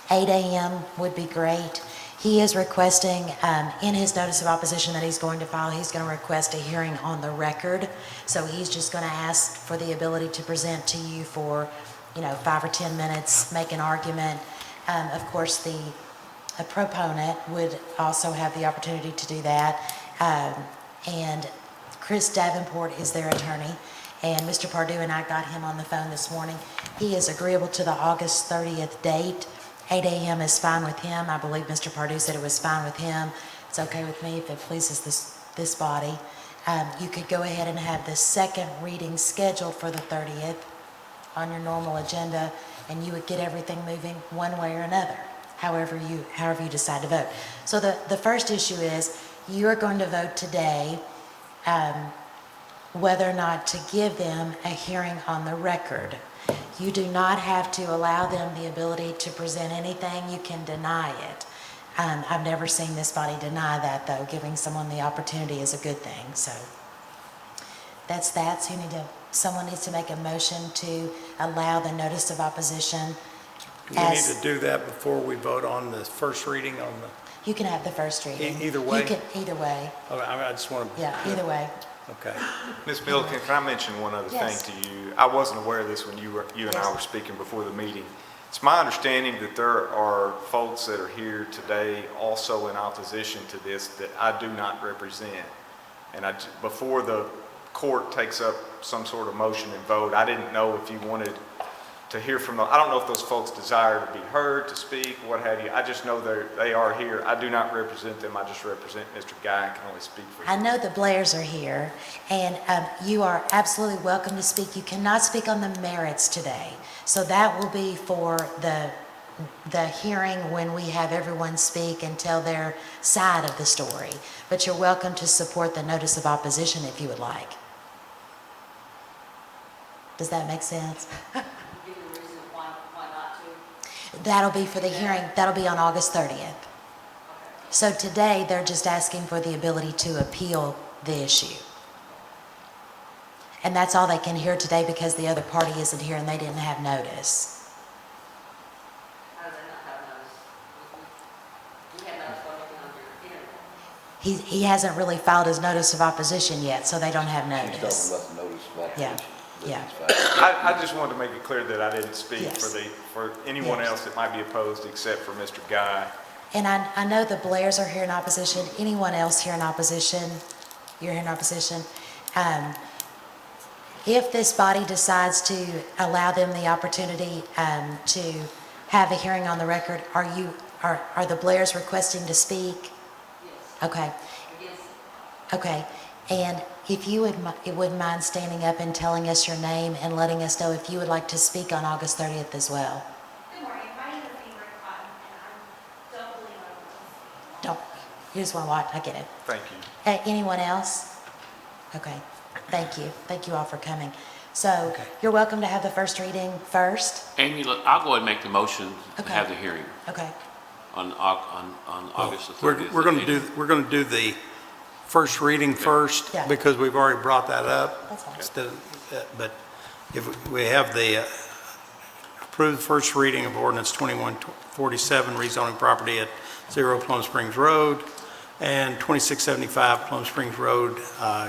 8 a.m. would be great. He is requesting, in his notice of opposition that he's going to file, he's going to request a hearing on the record. So he's just going to ask for the ability to present to you for 5 or 10 minutes, make an argument. Of course, the proponent would also have the opportunity to do that. And Chris Davenport is their attorney. And Mr. Pardue and I got him on the phone this morning. He is agreeable to the August 30th date. 8 a.m. is fine with him. I believe Mr. Pardue said it was fine with him. It's okay with me if it pleases this body. You could go ahead and have the second reading scheduled for the 30th on your normal agenda, and you would get everything moving one way or another, however you decide to vote. So the first issue is you are going to vote today whether or not to give them a hearing on the record. You do not have to allow them the ability to present anything. You can deny it. I've never seen this body deny that, though. Giving someone the opportunity is a good thing. So that's that. So someone needs to make a motion to allow the notice of opposition Do we need As- to do that before we vote on the first reading on the, You can have the first reading. Either way? You can, either way, oh, I just want to. yeah, either way. Okay. Ms. Milliken, can I mention one other thing Yes. to you? I wasn't aware of this when you and I Yes. were speaking before the meeting. It's my understanding that there are folks that are here today also in opposition to this that I do not represent. And before the court takes up some sort of motion and vote, I didn't know if you wanted to hear from them. I don't know if those folks desire to be heard, to speak, what have you. I just know they are here. I do not represent them. I just represent Mr. Guy and can only speak for I him. know the Blairs are here, and you are absolutely welcome to speak. You cannot speak on the merits today. So that will be for the hearing when we have everyone speak and tell their side of the story. But you're welcome to support the notice of opposition if you would like. Does that make sense? That'll be for the hearing, that'll be on August 30th. So today, they're just asking for the ability to appeal the issue. And that's all they can hear today because the other party isn't here and they didn't have notice. How does that not have notice? You have notice for anything on your internet. He hasn't really filed his notice of opposition yet, so they don't have She's notice. talking about the notice of Yeah, opposition. yeah. I just wanted to make it clear that I didn't speak Yes. for anyone Yes. else that might be opposed except for Mr. Guy. And I know the Blairs are here in opposition. Anyone else here in opposition? You're here in opposition? If this body decides to allow them the opportunity to have a hearing on the record, are the Blairs requesting to speak? Yes. Okay, Against okay. And if you wouldn't mind standing up and telling us your name and letting us know if you would like to speak on August 30th as well. Good morning, my name is Ingrid Cotton, and I'm doubly on. Don't, you just want to watch, I get it. Thank you. Anyone else? Okay, thank you. Thank you all for coming. So Okay. you're welcome to have the first reading first. Amy, look, I'll go ahead and make the motion to Okay. have the hearing Okay, on August the 30th. We're going to do the first reading first Yeah. because we've already brought that up. That's fine. Instead of, but if we have the approved first reading of ordinance 2147, rezoning property at 0 Plum Springs Road, and 2675 Plum Springs Road,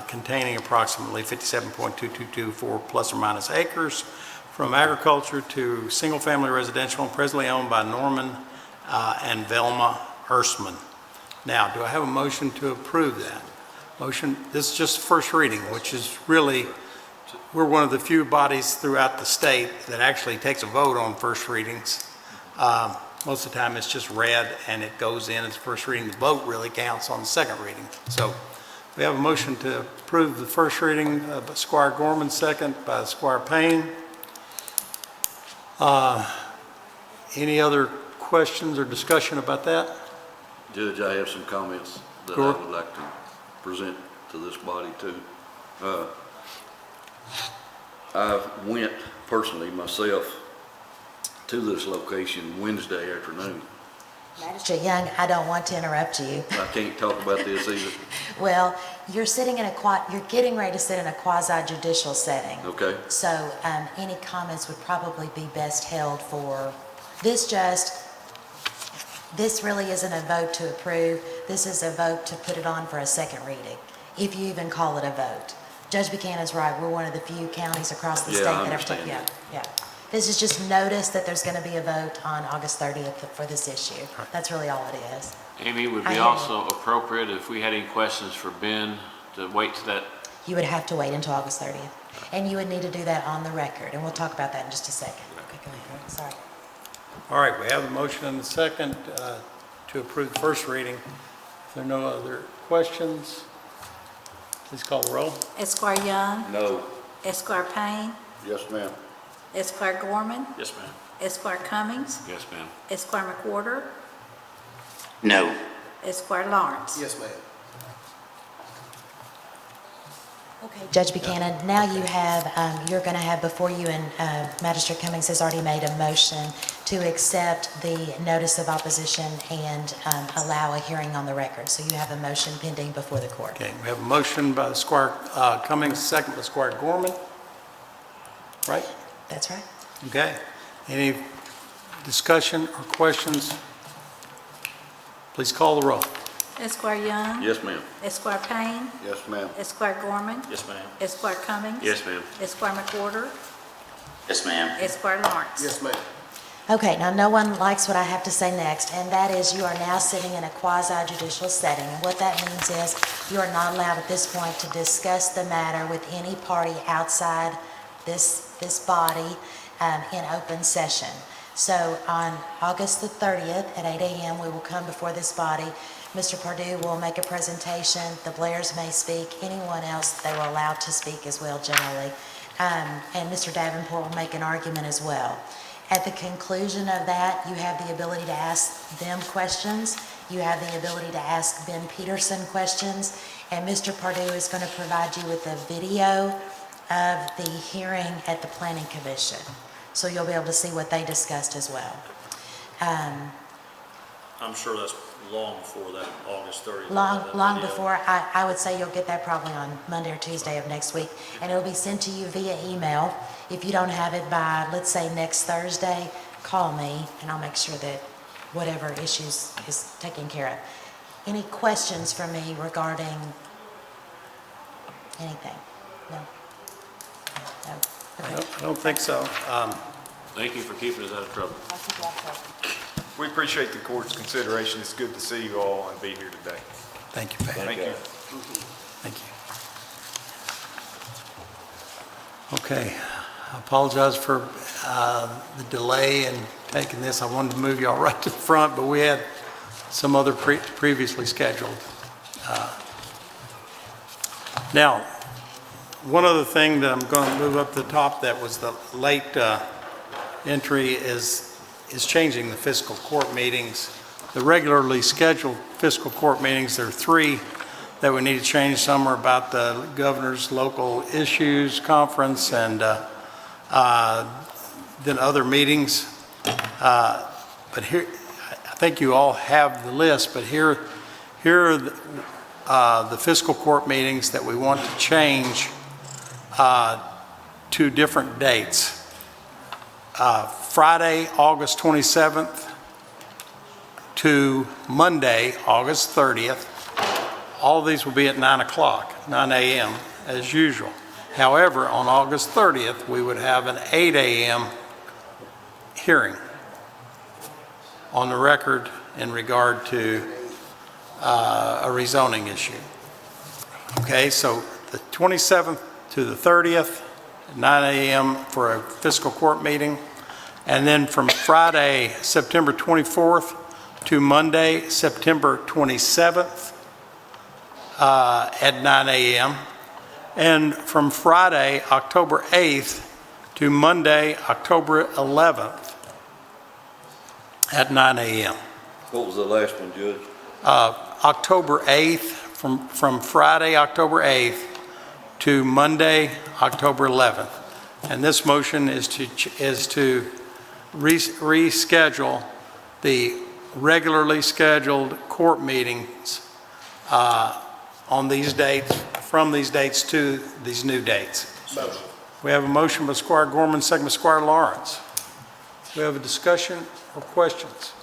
containing approximately 57.2224 plus or minus acres from agriculture to single-family residential, presently owned by Norman and Velma Erstman. Now, do I have a motion to approve that? Motion, this is just first reading, which is really, we're one of the few bodies throughout the state that actually takes a vote on first readings. Most of the time, it's just read and it goes in as first reading. The vote really counts on the second reading. So we have a motion to approve the first reading by Squire Gorman, second by Squire Payne. Any other questions or discussion about that? Judge, I have some comments that Go I ahead. would like to present to this body too. I went personally myself to this location Wednesday afternoon. Magistrate Young, I don't want to interrupt you. I can't talk about this either, Well, you're sitting in you're getting ready to sit in a quasi judicial setting. okay? So any comments would probably be best held for, this really isn't a vote to approve. This is a vote to put it on for a second reading, if you even call it a vote. Judge Buchanan's right, we're one of the few counties across the Yeah, state I that ever understand yeah. This is just notice that there's going to be a vote on August 30th for this issue. That's really all it is. Amy, would I be hear you. also appropriate if we had any questions for Ben to wait to that. You would have to wait until August 30th. And you would need to do that on the record, and we'll talk about that in just a second. Okay, go ahead. Sorry. All right, we have a motion and a second to approve the first reading. If there are no other questions, please call the roll. Esquire Young, No. Esquire Payne, Yes, ma'am. Esquire Gorman, Yes, ma'am. Esquire Cummings, Yes, ma'am. Esquire McWhorter, No. Esquire Lawrence. Yes, ma'am. Okay, Judge Buchanan, now you have, you're going to have before you, and Magistrate Cummings has already made a motion to accept the notice of opposition and allow a hearing on the record. So you have a motion pending before the court. Okay, we have a motion by Squire Cummings, second by Squire Gorman. Right? That's right. Okay. Any discussion or questions? Please call the roll. Esquire Young. Yes, ma'am. Esquire Payne. Yes, ma'am. Esquire Gorman. Yes, ma'am. Esquire Cummings. Yes, ma'am. Esquire McWhorter. Yes, ma'am. Esquire Lawrence. Yes, ma'am. Okay, now no one likes what I have to say next, and that is you are now sitting in a quasi-judicial setting. And what that means is you are not allowed at this point to discuss the matter with any party outside this body in open session. So on August the 30th at 8 a.m., we will come before this body. Mr. Perdue will make a presentation. The Blairs may speak. Anyone else, they were allowed to speak as well generally. And Mr. Davenport will make an argument as well. At the conclusion of that, you have the ability to ask them questions. You have the ability to ask Ben Peterson questions. And Mr. Perdue is going to provide you with a video of the hearing at the Planning Commission. So you'll be able to see what they discussed as well. I'm sure that's long before that August 30th. Long before, I would say you'll get that probably on Monday or Tuesday of next week. And it'll be sent to you via email. If you don't have it by, let's say, next Thursday, call me and I'll make sure that whatever issues is taken care of. Any questions for me regarding anything? No? No? Okay. I don't think so. Thank you for keeping us out of trouble. I'll keep you off track. We appreciate the court's consideration. It's good to see you all and be here today. Thank you, Pat. Thank you. Thank you. Okay, I apologize for the delay in taking this. I wanted to move y'all right to the front, but we had some other previously scheduled. Now, one other thing that I'm going to move up to the top that was the late entry is changing the fiscal court meetings. The regularly scheduled fiscal court meetings, there are 3 that we need to change. Some are about the governor's local issues conference and then other meetings. But here, I think you all have the list, but here are the fiscal court meetings that we want to change to different dates. Friday, August 27th to Monday, August 30th. All of these will be at 9 o'clock, 9 a.m. as usual. However, on August 30th, we would have an 8 a.m. hearing on the record in regard to a rezoning issue. Okay, so the 27th to the 30th, 9 a.m. for a fiscal court meeting. And then from Friday, September 24th to Monday, September 27th at 9 a.m. And from Friday, October 8th to Monday, October 11th at 9 a.m. What was the last one, Judge? October 8th, from Friday, October 8th to Monday, October 11th. And this motion is to reschedule the regularly scheduled court meetings on these dates, from these dates to these new dates. Motion. We have a motion by Squire Gorman, second by Squire Lawrence. We have a discussion or questions?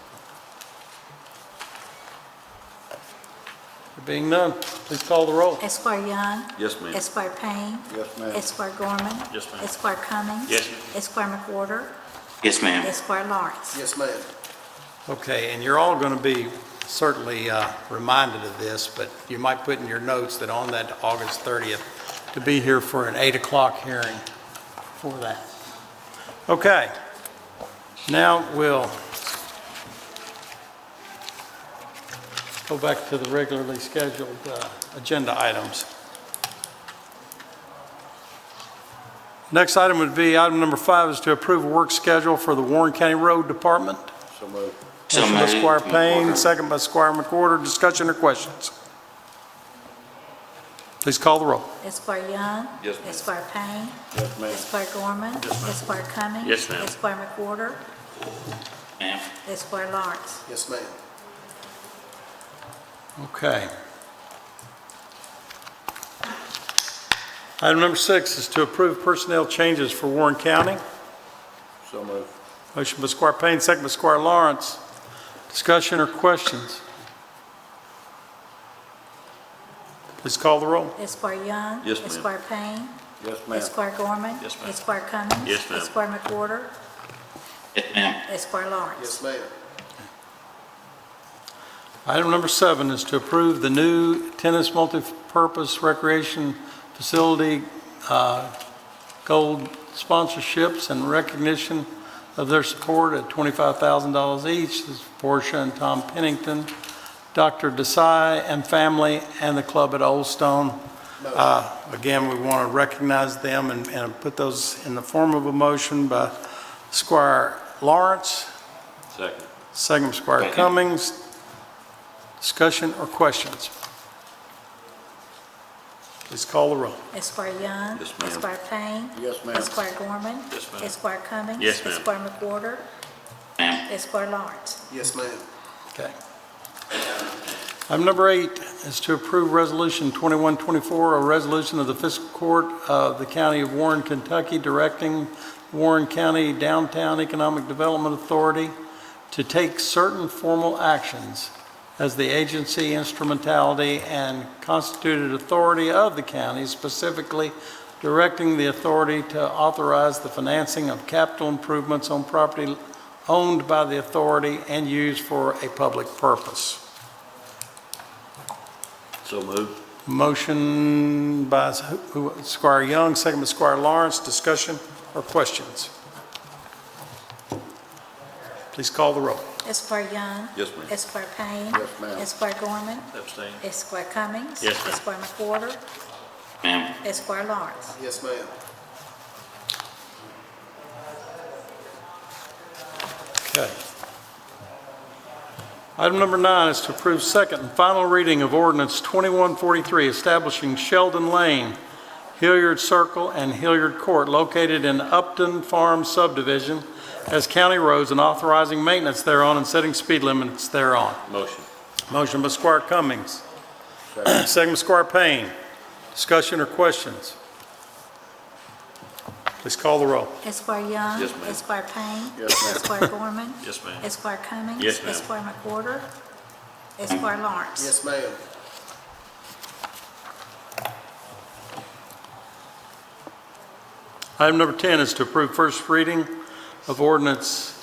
There being none, please call the roll. Esquire Young. Yes, ma'am. Esquire Payne. Yes, ma'am. Esquire Gorman. Yes, ma'am. Esquire Cummings. Yes, ma'am. Esquire McWhorter. Yes, ma'am. Esquire Lawrence. Yes, ma'am. Okay, and you're all going to be certainly reminded of this, but you might put in your notes that on that August 30th to be here for an 8 o'clock hearing for that. Okay, now we'll go back to the regularly scheduled agenda items. Next item would be item number 5 is to approve a work schedule for the Warren County Road Department. So moved. So Motion by moved. Squire Payne, McWhorter. second by Squire McWhorter. Discussion or questions? Please call the roll. Esquire Young. Yes, ma'am. Esquire Payne. Yes, ma'am. Esquire Gorman. Esquire Cummings. Yes, ma'am. Esquire McWhorter. Ma'am. Esquire Lawrence. Yes, ma'am. Okay. Item number 6 is to approve personnel changes for Warren County. So moved. Motion by Squire Payne, second by Squire Lawrence. Discussion or questions? Please call the roll. Esquire Young. Yes, ma'am. Esquire Payne. Yes, ma'am. Esquire Gorman. Yes, ma'am. Esquire Cummings. Yes, ma'am. Esquire McWhorter. Yes, ma'am. Esquire Lawrence. Yes, ma'am. Item number 7 is to approve the new tennis multipurpose recreation facility gold sponsorships and recognition of their support at $25,000 each. This is Portia and Tom Pennington, Dr. Desai and family, and the club at Old Stone. Again, we want to recognize them and put those in the form of a motion by Squire Lawrence, Second. second by Squire Second. Cummings. Discussion or questions? Please call the roll. Esquire Young. Yes, ma'am. Esquire Payne. Yes, ma'am. Esquire Gorman. Yes, ma'am. Esquire Cummings. Yes, ma'am. Esquire McWhorter. Ma'am. Esquire Lawrence. Yes, ma'am. Okay. Item number 8 is to approve Resolution 2124, a resolution of the Fiscal Court of the County of Warren, Kentucky, directing Warren County Downtown Economic Development Authority to take certain formal actions as the agency, instrumentality, and constituted authority of the county, specifically directing the authority to authorize the financing of capital improvements on property owned by the authority and used for a public purpose. So moved. Motion by Squire Young, second by Squire Lawrence. Discussion or questions? Please call the roll. Esquire Young. Yes, ma'am. Esquire Payne. Yes, ma'am. Esquire Gorman. Abstain. Esquire Cummings. Yes, ma'am. Esquire McWhorter. Ma'am. Esquire Lawrence. Yes, ma'am. Okay. Item number 9 is to approve second and final reading of ordinance 2143, establishing Sheldon Lane, Hilliard Circle, and Hilliard Court located in Upton Farm subdivision as county roads and authorizing maintenance thereon and setting speed limits thereon. Motion. Motion by Squire Cummings. Second by Squire Payne. Discussion or questions? Please call the roll. Esquire Young. Yes, ma'am. Esquire Payne. Yes, ma'am. Esquire Gorman. Yes, ma'am. Esquire Cummings. Yes, ma'am. Esquire McWhorter. Esquire Lawrence. Yes, ma'am. Item number 10 is to approve first reading of ordinance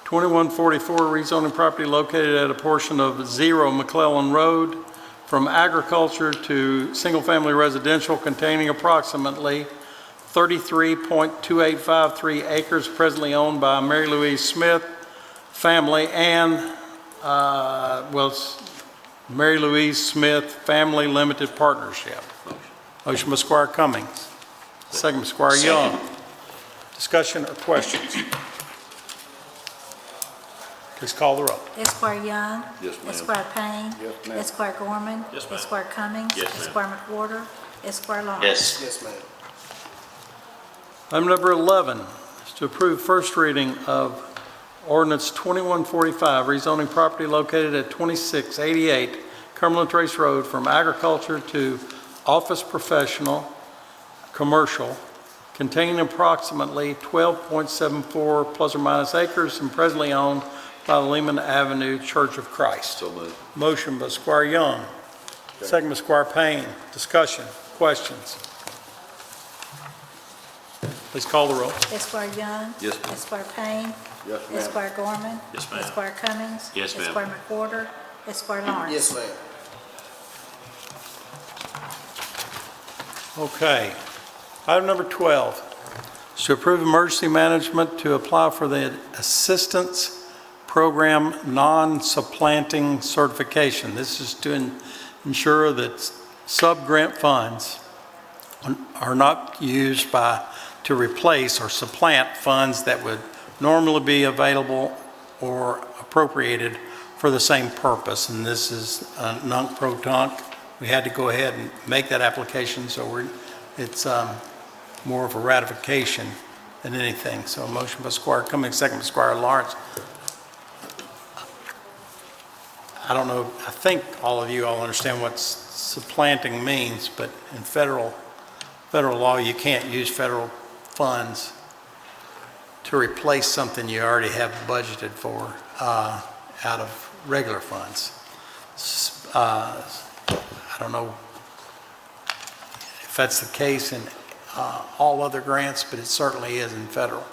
2144, rezoning property located at a portion of 0 McClellan Road from agriculture to single-family residential containing approximately 33.2853 acres presently owned by Mary Louise Smith family and, it's Mary Louise Smith Family Limited Partnership. Motion by Squire Cummings. Second by Squire Young. Discussion or questions? Please call the roll. Esquire Young. Yes, ma'am. Esquire Payne. Yes, ma'am. Esquire Gorman. Yes, ma'am. Esquire Cummings. Yes, ma'am. Esquire McWhorter. Esquire Lawrence. Yes. Yes, ma'am. Item number 11 is to approve first reading of ordinance 2145, rezoning property located at 2688 Cumberland Trace Road from agriculture to office professional, commercial, containing approximately 12.74 plus or minus acres and presently owned by the Lehman Avenue Church of Christ. So moved. Motion by Squire Young, second by Squire Payne. Discussion, questions? Please call the roll. Esquire Young. Yes, ma'am. Esquire Payne. Yes, ma'am. Esquire Gorman. Yes, ma'am. Esquire Cummings. Yes, ma'am. Esquire McWhorter. Esquire Lawrence. Yes, ma'am. Okay. Item number 12 is to approve emergency management to apply for the Assistance Program Non-Supplanting Certification. This is to ensure that sub-grant funds are not used to replace or supplant funds that would normally be available or appropriated for the same purpose. And this is nunc-pro-tunc. We had to go ahead and make that application, so it's more of a ratification than anything. So a motion by Squire Cummings, second by Squire Lawrence. I don't know, I think all of you all understand what supplanting means, but in federal law, you can't use federal funds to replace something you already have budgeted for out of regular funds. I don't know if that's the case in all other grants, but it certainly is in federal.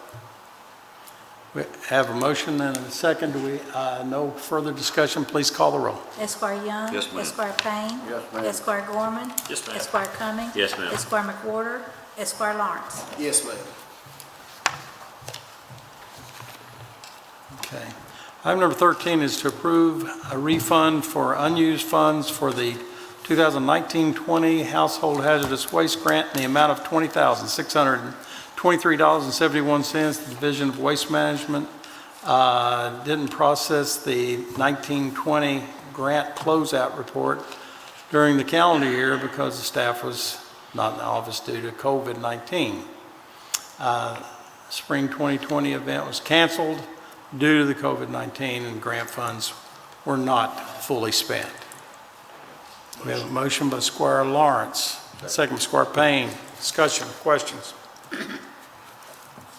We have a motion and a second. Do we, no further discussion? Please call the roll. Esquire Young. Yes, ma'am. Esquire Payne. Yes, ma'am. Esquire Gorman. Yes, ma'am. Esquire Cummings. Yes, ma'am. Esquire McWhorter. Esquire Lawrence. Yes, ma'am. Okay. Item number 13 is to approve a refund for unused funds for the 2019-20 Household Hazardous Waste Grant in the amount of $20,623.71. The Division of Waste Management didn't process the 19-20 grant closeout report during the calendar year because the staff was not in the office due to COVID-19. Spring 2020 event was canceled due to the COVID-19, and grant funds were not fully spent. We have a motion by Squire Lawrence, second by Squire Payne. Discussion, questions?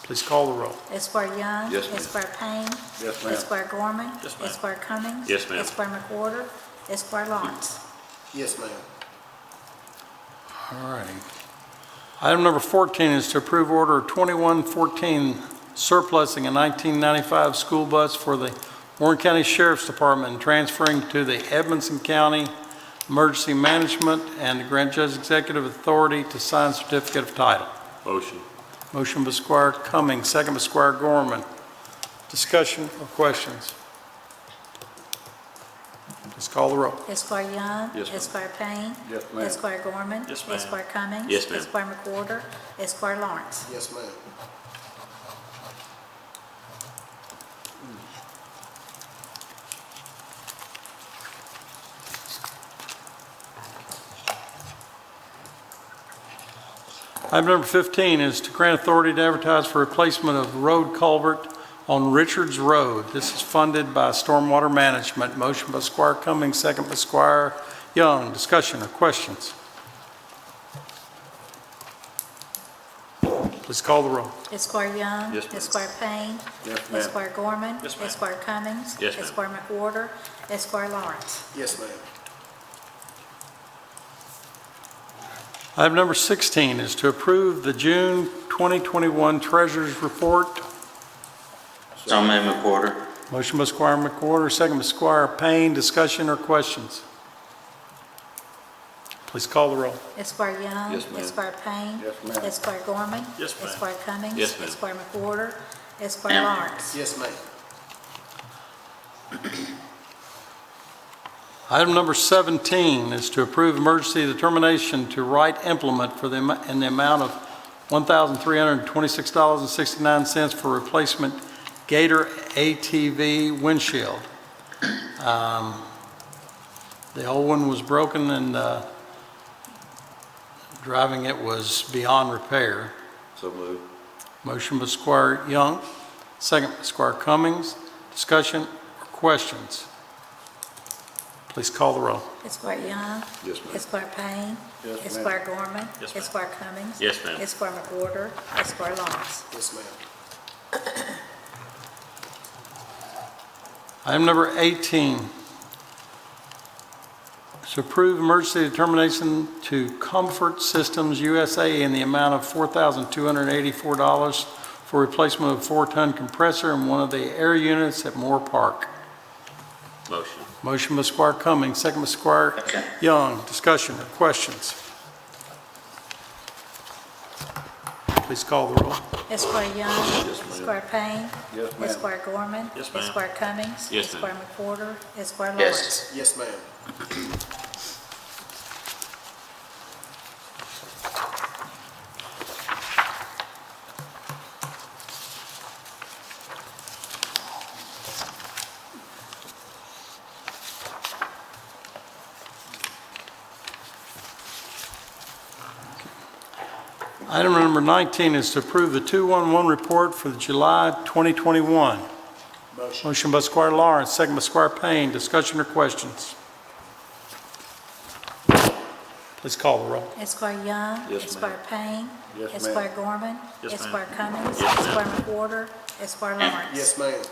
Please call the roll. Esquire Young. Yes, ma'am. Esquire Payne. Yes, ma'am. Esquire Gorman. Yes, ma'am. Esquire Cummings. Yes, ma'am. Esquire McWhorter. Esquire Lawrence. Yes, ma'am. All right. Item number 14 is to approve order 2114 surplusing a 1995 school bus for the Warren County Sheriff's Department and transferring to the Edmondson County Emergency Management and the Grant Judge Executive Authority to sign certificate of title. Motion. Motion by Squire Cummings, second by Squire Gorman. Discussion or questions? Please call the roll. Esquire Young. Yes, ma'am. Esquire Payne. Yes, ma'am. Esquire Gorman. Yes, ma'am. Esquire Cummings. Yes, ma'am. Esquire McWhorter. Esquire Lawrence. Yes, ma'am. Item number 15 is to grant authority to advertise for replacement of road culvert on Richards Road. This is funded by Stormwater Management. Motion by Squire Cummings, second by Squire Young. Discussion or questions? Please call the roll. Esquire Young. Yes, ma'am. Esquire Payne. Yes, ma'am. Esquire Gorman. Yes, ma'am. Esquire Cummings. Yes, ma'am. Esquire McWhorter. Esquire Lawrence. Yes, ma'am. Item number 16 is to approve the June 2021 Treasurer's Report. So made, McWhorter. Motion by Squire McWhorter, second by Squire Payne. Discussion or questions? Please call the roll. Esquire Young. Yes, ma'am. Esquire Payne. Yes, ma'am. Esquire Gorman. Yes, ma'am. Esquire Cummings. Yes, ma'am. Esquire McWhorter. Esquire Ma'am. Lawrence. Yes, ma'am. Item number 17 is to approve emergency determination to right implement for the, in the amount of $1,326.69 for replacement Gator ATV windshield. The old one was broken and driving it was beyond repair. So moved. Motion by Squire Young, second by Squire Cummings. Discussion or questions? Please call the roll. Esquire Young. Yes, ma'am. Esquire Payne. Yes, ma'am. Esquire Gorman. Yes, ma'am. Esquire Cummings. Yes, ma'am. Esquire McWhorter. Esquire Lawrence. Yes, ma'am. Item number 18 is to approve emergency determination to Comfort Systems USA in the amount of $4,284 for replacement of a 4-ton compressor in one of the air units at Moore Park. Motion. Motion by Squire Cummings, second by Squire Young. Discussion or questions? Please call the roll. Esquire Young. Esquire Payne. Yes, ma'am. Esquire Gorman. Yes, ma'am. Esquire Cummings. Yes, ma'am. Esquire McWhorter. Esquire Yes. Lawrence. Yes, ma'am. Item number 19 is to approve the 211 report for the July 2021. Motion. Motion by Squire Lawrence, second by Squire Payne. Discussion or questions? Please call the roll. Esquire Young. Yes, ma'am. Esquire Payne. Yes, ma'am. Esquire Gorman. Yes, ma'am. Esquire Cummings. Yes, ma'am. Esquire McWhorter. Esquire Lawrence. Yes, ma'am.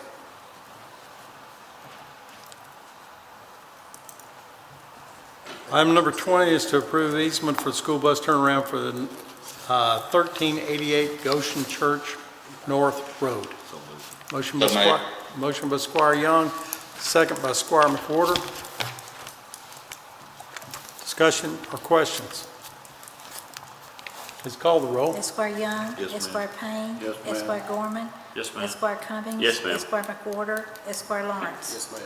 Item number 20 is to approve easement for the school bus turnaround for the 1388 Goshen Church North Road. Motion by Squire Young, second by Squire McWhorter. Discussion or questions? Please call the roll. Esquire Young. Yes, ma'am. Esquire Payne. Yes, ma'am. Esquire Gorman. Yes, ma'am. Esquire Cummings. Yes, ma'am. Esquire McWhorter. Esquire Lawrence. Yes, ma'am.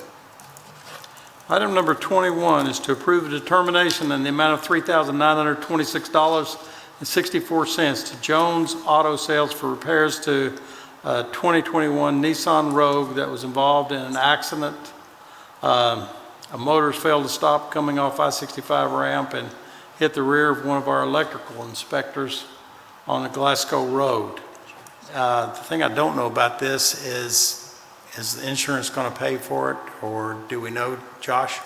Item number 21 is to approve a determination in the amount of $3,926.64 to Jones Auto Sales for repairs to a 2021 Nissan Rogue that was involved in an accident. A motorist failed to stop coming off I-65 ramp and hit the rear of one of our electrical inspectors on the Glasgow Road. The thing I don't know about this is the insurance going to pay for it, or do we know, Josh?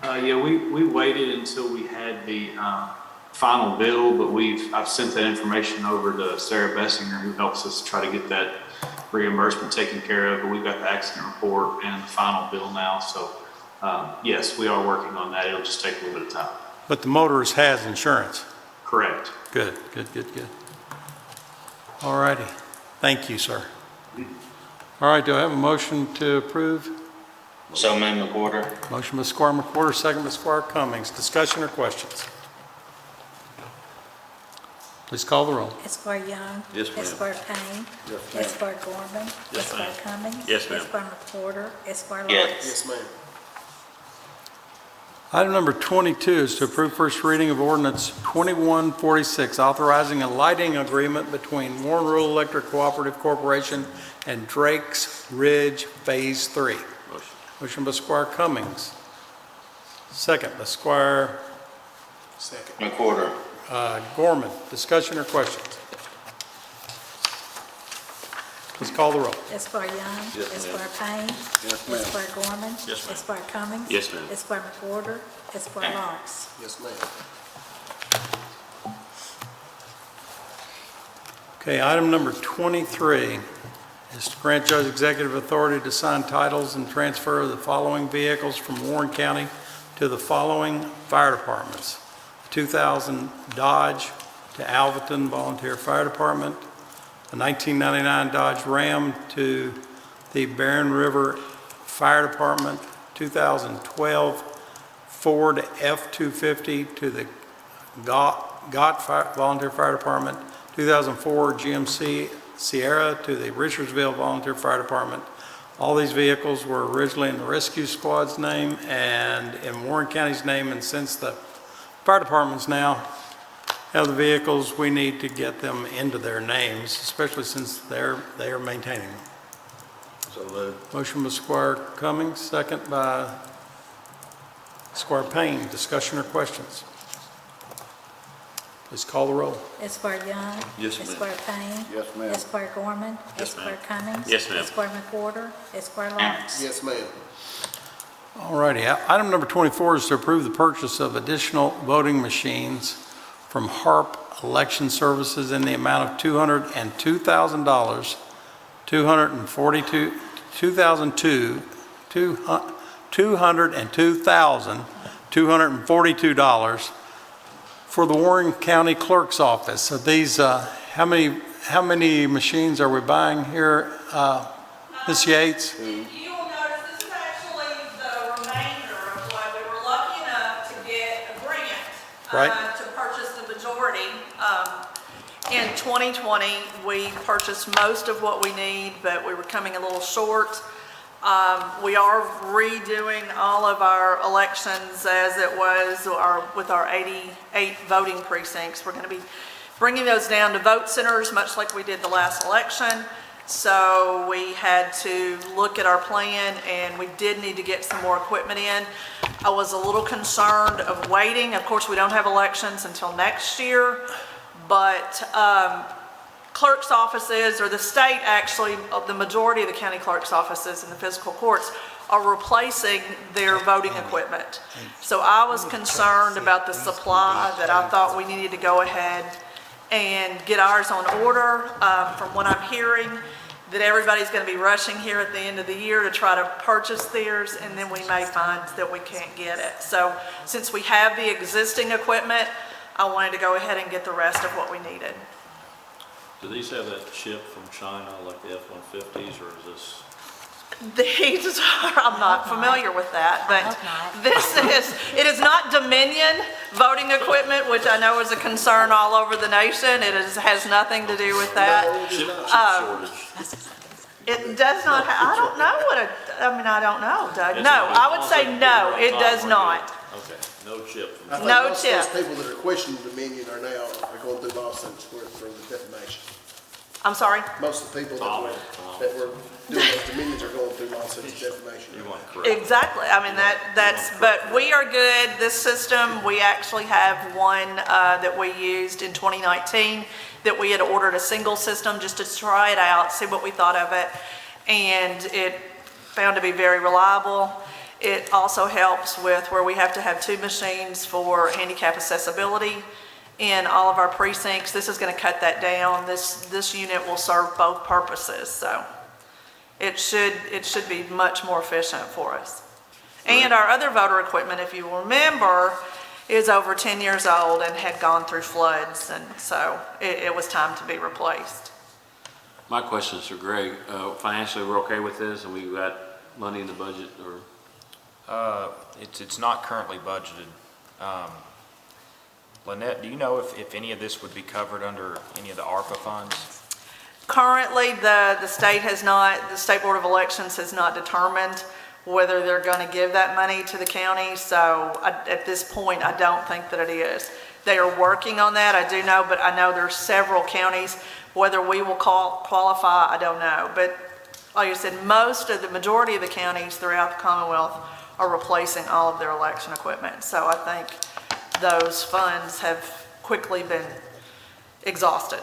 Yeah, we waited until we had the final bill, but I've sent that information over to Sarah Bessinger, who helps us try to get that reimbursement taken care of. But we've got the accident report and the final bill now, so yes, we are working on that. It'll just take a little bit of time. But the motorist has insurance? Correct. Good. All righty. Thank you, sir. All right, do I have a motion to approve? So made, McWhorter. Motion by Squire McWhorter, second by Squire Cummings. Discussion or questions? Please call the roll. Esquire Young. Yes, ma'am. Esquire Payne. Yes, ma'am. Esquire Gorman. Yes, Esquire ma'am. Cummings. Yes, ma'am. Esquire McWhorter. Esquire Yes. Lawrence. Yes, ma'am. Item number 22 is to approve first reading of ordinance 2146, authorizing a lighting agreement between Warren Rural Electric Cooperative Corporation and Drake's Ridge Phase 3. Motion by Squire Cummings. Second by Squire Second. McWhorter. Gorman. Discussion or questions? Please call the roll. Esquire Young. Yes, ma'am. Esquire Payne. Yes, ma'am. Esquire Gorman. Yes, ma'am. Esquire Cummings. Yes, ma'am. Esquire McWhorter. Esquire Lawrence. Yes, ma'am. Okay, item number 23 is to grant judge executive authority to sign titles and transfer the following vehicles from Warren County to the following fire departments. 2000 Dodge to Alvaton Volunteer Fire Department, a 1999 Dodge Ram to the Barron River Fire Department, 2012 Ford F-250 to the Gott Volunteer Fire Department, 2004 GMC Sierra to the Richardsville Volunteer Fire Department. All these vehicles were originally in the rescue squad's name and in Warren County's name, and since the fire departments now have the vehicles, we need to get them into their names, especially since they are maintaining them. So moved. Motion by Squire Cummings, second by Squire Payne. Discussion or questions? Please call the roll. Esquire Young. Yes, ma'am. Esquire Payne. Yes, ma'am. Esquire Gorman. Yes, ma'am. Esquire Cummings. Yes, ma'am. Esquire McWhorter. Esquire Lawrence. Yes, ma'am. All righty. Item number 24 is to approve the purchase of additional voting machines from HARP Election Services in the amount of $202,000, $202,242 for the Warren County Clerk's Office. So these, how many machines are we buying here, Ms. Yates? You will notice this is actually the remainder of what we were lucky enough to get a grant Right. to purchase the majority. In 2020, we purchased most of what we need, but we were coming a little short. We are redoing all of our elections as it was with our 88 voting precincts. We're going to be bringing those down to vote centers, much like we did the last election. So we had to look at our plan, and we did need to get some more equipment in. I was a little concerned of waiting. Of course, we don't have elections until next year, but clerk's offices, or the state actually, the majority of the county clerk's offices in the fiscal courts are replacing their voting equipment. So I was concerned about the supply, that I thought we needed to go ahead and get ours on order. From what I'm hearing, that everybody's going to be rushing here at the end of the year to try to purchase theirs, and then we may find that we can't get it. So since we have the existing equipment, I wanted to go ahead and get the rest of what we needed. Do these have that chip from China, like the F-150s, or is this? These are, I'm not familiar with that, but it is not Dominion voting equipment, which I know is a concern all over the nation. It has nothing to do with that. It does not, I don't know I don't know, Doug. No, I would say no, it does not. Okay, no chip. I think No most chip. of those people that are questioning Dominion are now going through lawsuits for the defamation. I'm sorry? Most of the people that were doing those Dominions are going through lawsuits of defamation. You want correct. Exactly. I mean, but we are good. This system, we actually have one that we used in 2019 that we had ordered a single system just to try it out, see what we thought of it. And it found to be very reliable. It also helps with where we have to have 2 machines for handicap accessibility in all of our precincts. This is going to cut that down. This unit will serve both purposes, so it should be much more efficient for us. And our other voter equipment, if you remember, is over 10 years old and had gone through floods, and so it was time to be replaced. My question is for Greg. Financially, we're okay with this, and we've got money in the budget, or? It's not currently budgeted. Lynette, do you know if any of this would be covered under any of the ARPA funds? Currently, the State Board of Elections has not determined whether they're going to give that money to the county. So at this point, I don't think that it is. They are working on that, I do know, but I know there's several counties. Whether we will qualify, I don't know. But like I said, the majority of the counties throughout the Commonwealth are replacing all of their election equipment. So I think those funds have quickly been exhausted.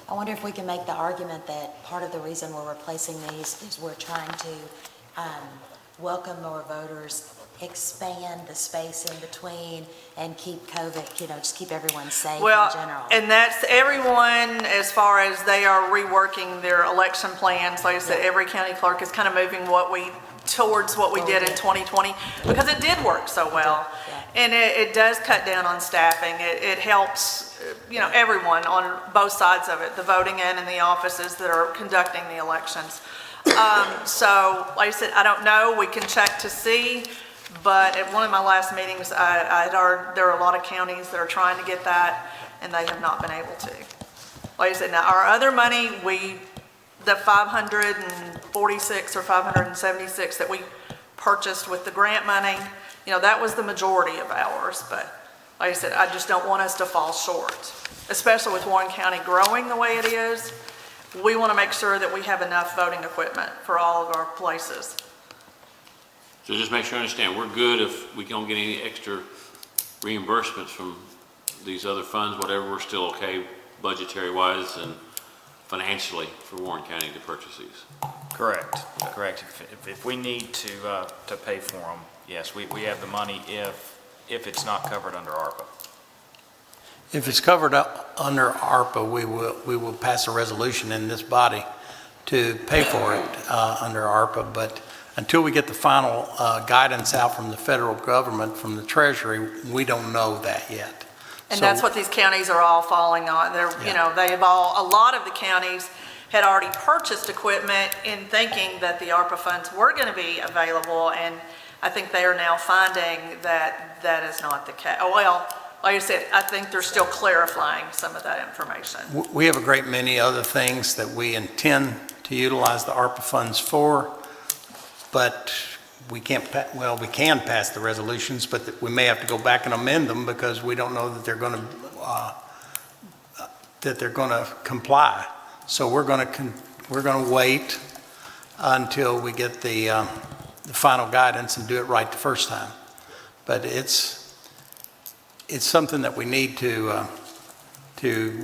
I wonder if we can make the argument that part of the reason we're replacing these is we're trying to welcome more voters, expand the space in between, and keep COVID, just keep everyone safe in general. And that's everyone, as far as they are reworking their election plans. Like I said, every county clerk is kind of moving towards what we did in 2020, because it did work so well. And it does cut down on staffing. It helps, everyone on both sides of it, the voting end and the offices that are conducting the elections. So, like I said, I don't know. We can check to see. But at one of my last meetings, there are a lot of counties that are trying to get that, and they have not been able to. Like I said, now our other money, the 546 or 576 that we purchased with the grant money, that was the majority of ours. But like I said, I just don't want us to fall short, especially with Warren County growing the way it is. We want to make sure that we have enough voting equipment for all of our places. So just make sure I understand, we're good if we don't get any extra reimbursements from these other funds, whatever, we're still okay budgetary-wise and financially for Warren County to purchase these? Correct. If we need to pay for them, yes, we have the money if it's not covered under ARPA. If it's covered up under ARPA, we will pass a resolution in this body to pay for it under ARPA, but until we get the final guidance out from the federal government, from the Treasury, we don't know that yet. And that's what these counties are all falling on. A lot of the counties had already purchased equipment in thinking that the ARPA funds were going to be available, and I think they are now finding that that is not the case. Well, like I said, I think they're still clarifying some of that information. We have a great many other things that we intend to utilize the ARPA funds for, but we can't, we can pass the resolutions, but we may have to go back and amend them because we don't know that they're going to comply. So we're going to wait until we get the final guidance and do it right the first time. But it's something that we need to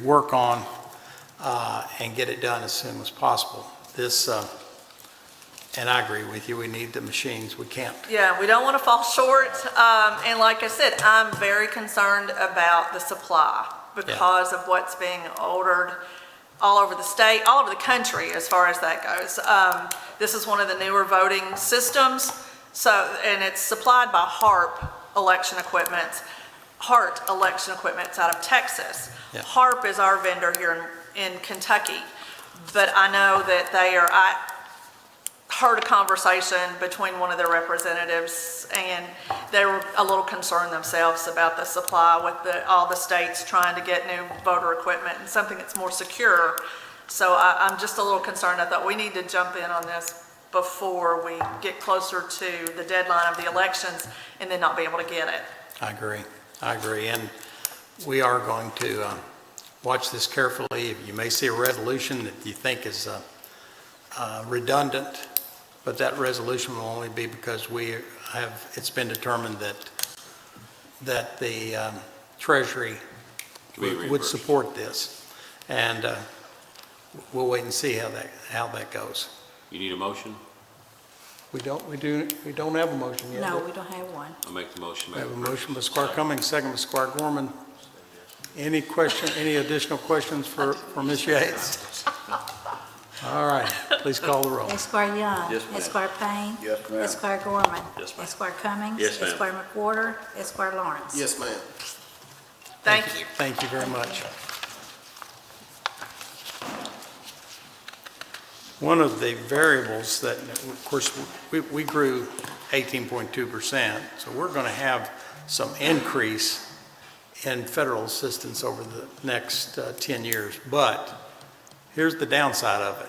work on and get it done as soon as possible. And I agree with you, we need the machines, we can't. Yeah, we don't want to fall short. And like I said, I'm very concerned about the supply because of what's being ordered. all over the state, all over the country as far as that goes. This is one of the newer voting systems, and it's supplied by HARP election equipment. HART election equipment's out of Texas. Yeah. HARP is our vendor here in Kentucky, but I know that I heard a conversation between one of their representatives, and they were a little concerned themselves about the supply with all the states trying to get new voter equipment and something that's more secure. So I'm just a little concerned. I thought we need to jump in on this before we get closer to the deadline of the elections and then not be able to get it. I agree. And we are going to watch this carefully. You may see a resolution that you think is redundant, but that resolution will only be because it's been determined that the Treasury would support this. And we'll wait and see how that goes. You need a motion? We don't have a motion yet. No, we don't have one. I'll make the motion. We have a motion by Squire Cummings, second by Squire Gorman. Any additional questions for Ms. Yates? All right, please call the roll. Esquire Young. Yes, ma'am. Esquire Payne. Yes, ma'am. Esquire Gorman. Yes, ma'am. Esquire Cummings. Yes, ma'am. Esquire McWhorter. Esquire Lawrence. Yes, ma'am. Thank you. Thank you very much. One of the variables that, of course, we grew 18.2%, so we're going to have some increase in federal assistance over the next 10 years. But here's the downside of it.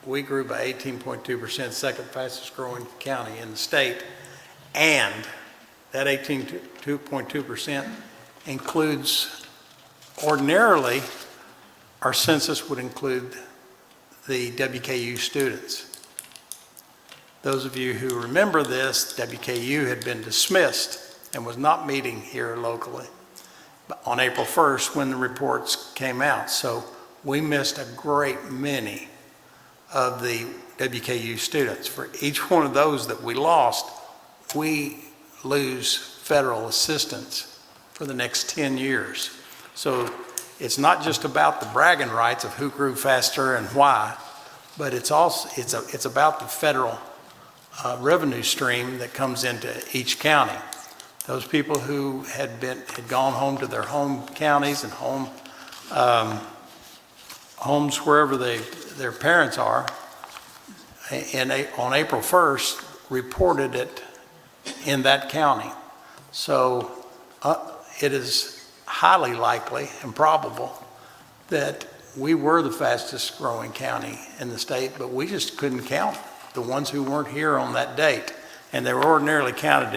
We grew by 18.2%, second fastest growing county in the state, and that 18.2% includes, ordinarily, our census would include the WKU students. Those of you who remember this, WKU had been dismissed and was not meeting here locally on April 1st when the reports came out. So we missed a great many of the WKU students. For each one of those that we lost, we lose federal assistance for the next 10 years. So it's not just about the bragging rights of who grew faster and why, but it's about the federal revenue stream that comes into each county. Those people who had gone home to their home counties and homes wherever their parents are, and on April 1st reported it in that county. So it is highly likely and probable that we were the fastest growing county in the state, but we just couldn't count the ones who weren't here on that date. And they were ordinarily counted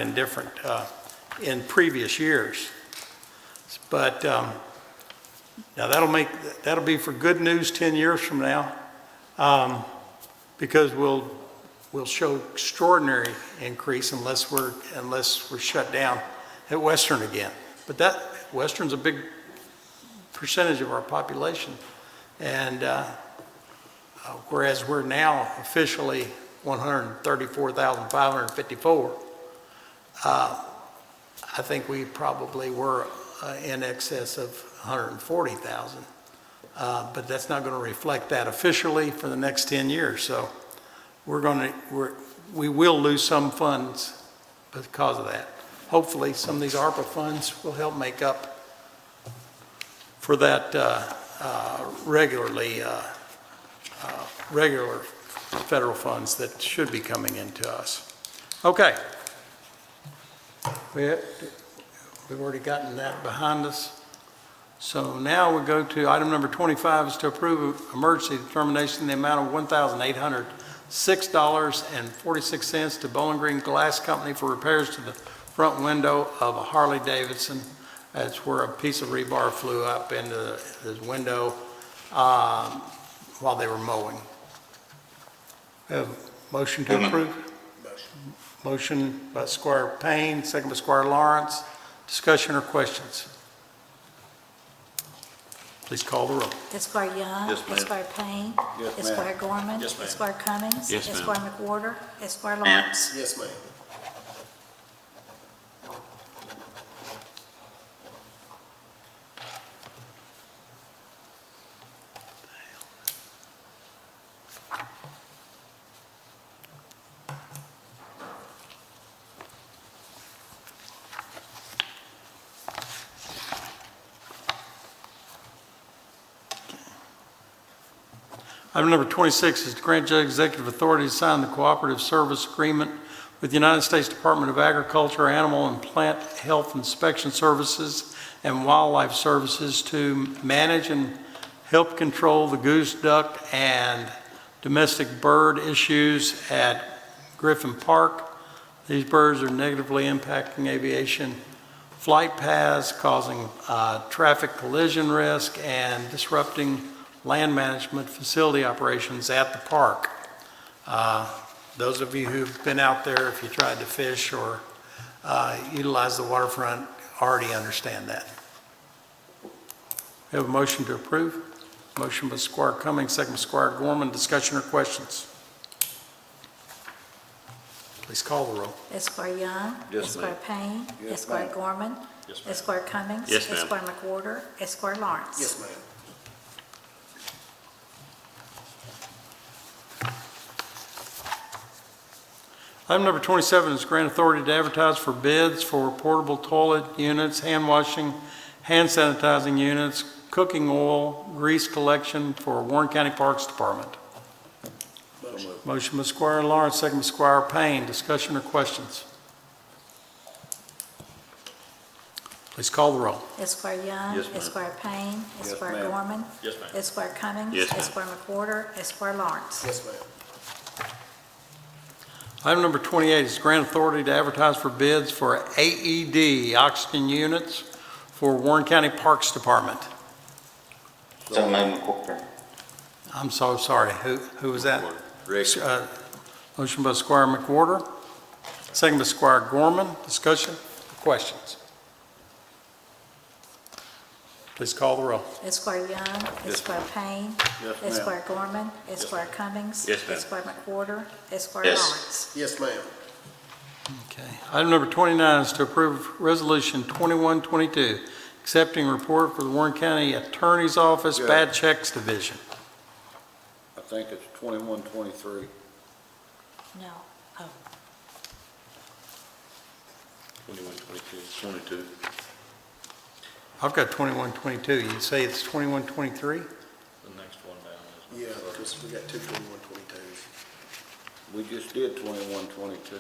in previous years. But now that'll be for good news 10 years from now, because we'll show extraordinary increase unless we're shut down at Western again. But Western's a big percentage of our population, and whereas we're now officially 134,554, I think we probably were in excess of 140,000, but that's not going to reflect that officially for the next 10 years. So we will lose some funds because of that. Hopefully, some of these ARPA funds will help make up for that regular federal funds that should be coming into us. Okay. We've already gotten that behind us. So now we go to item number 25 is to approve emergency determination in the amount of $1,806.46 to Bowling Green Glass Company for repairs to the front window of a Harley Davidson. That's where a piece of rebar flew up into his window while they were mowing. We have a motion to approve? Motion by Squire Payne, second by Squire Lawrence. Discussion or questions? Please call the roll. Esquire Young. Yes, ma'am. Esquire Payne. Yes, ma'am. Esquire Gorman. Yes, ma'am. Esquire Cummings. Yes, ma'am. Esquire McWhorter. Esquire Lawrence. Yes, ma'am. Item number 26 is to grant judge executive authority to sign the cooperative service agreement with the United States Department of Agriculture, Animal and Plant Health Inspection Services and Wildlife Services to manage and help control the goose, duck, and domestic bird issues at Griffin Park. These birds are negatively impacting aviation flight paths, causing traffic collision risk, and disrupting land management facility operations at the park. Those of you who've been out there, if you tried to fish or utilize the waterfront, already understand that. We have a motion to approve. Motion by Squire Cummings, second by Squire Gorman. Discussion or questions? Please call the roll. Esquire Young. Yes, Esquire ma'am. Payne. Yes, Esquire ma'am. Gorman. Yes, ma'am. Esquire Cummings. Yes, ma'am. Esquire McWhorter. Esquire Lawrence. Yes, ma'am. Item number 27 is grant authority to advertise for bids for portable toilet units, hand washing, hand sanitizing units, cooking oil, grease collection for Warren County Parks Department. Motion by Squire Lawrence, second by Squire Payne. Discussion or questions? Please call the roll. Esquire Young. Yes, ma'am. Esquire Payne. Yes, Esquire ma'am. Gorman. Yes, ma'am. Esquire Cummings. Yes, ma'am. Esquire McWhorter. Esquire Lawrence. Yes, ma'am. Item number 28 is grant authority to advertise for bids for AED oxygen units for Warren County Parks Department. So moved, McWhorter. I'm so sorry. Who was that? Rick. Motion by Squire McWhorter, second by Squire Gorman. Discussion or questions? Please call the roll. Esquire Young. Esquire Payne. Yes, ma'am. Esquire Gorman. Esquire Cummings. Yes, ma'am. Esquire McWhorter. Esquire Yes. Lawrence. Yes, ma'am. Okay. Item number 29 is to approve Resolution 2122, accepting report for the Warren County Attorney's Office Good. Bad Checks Division. I think it's 2123. No. Oh, 21, 22. 22. I've got 2122. You say it's 2123? The next one down is. Yeah, because we got two 2122s. We just did 2122.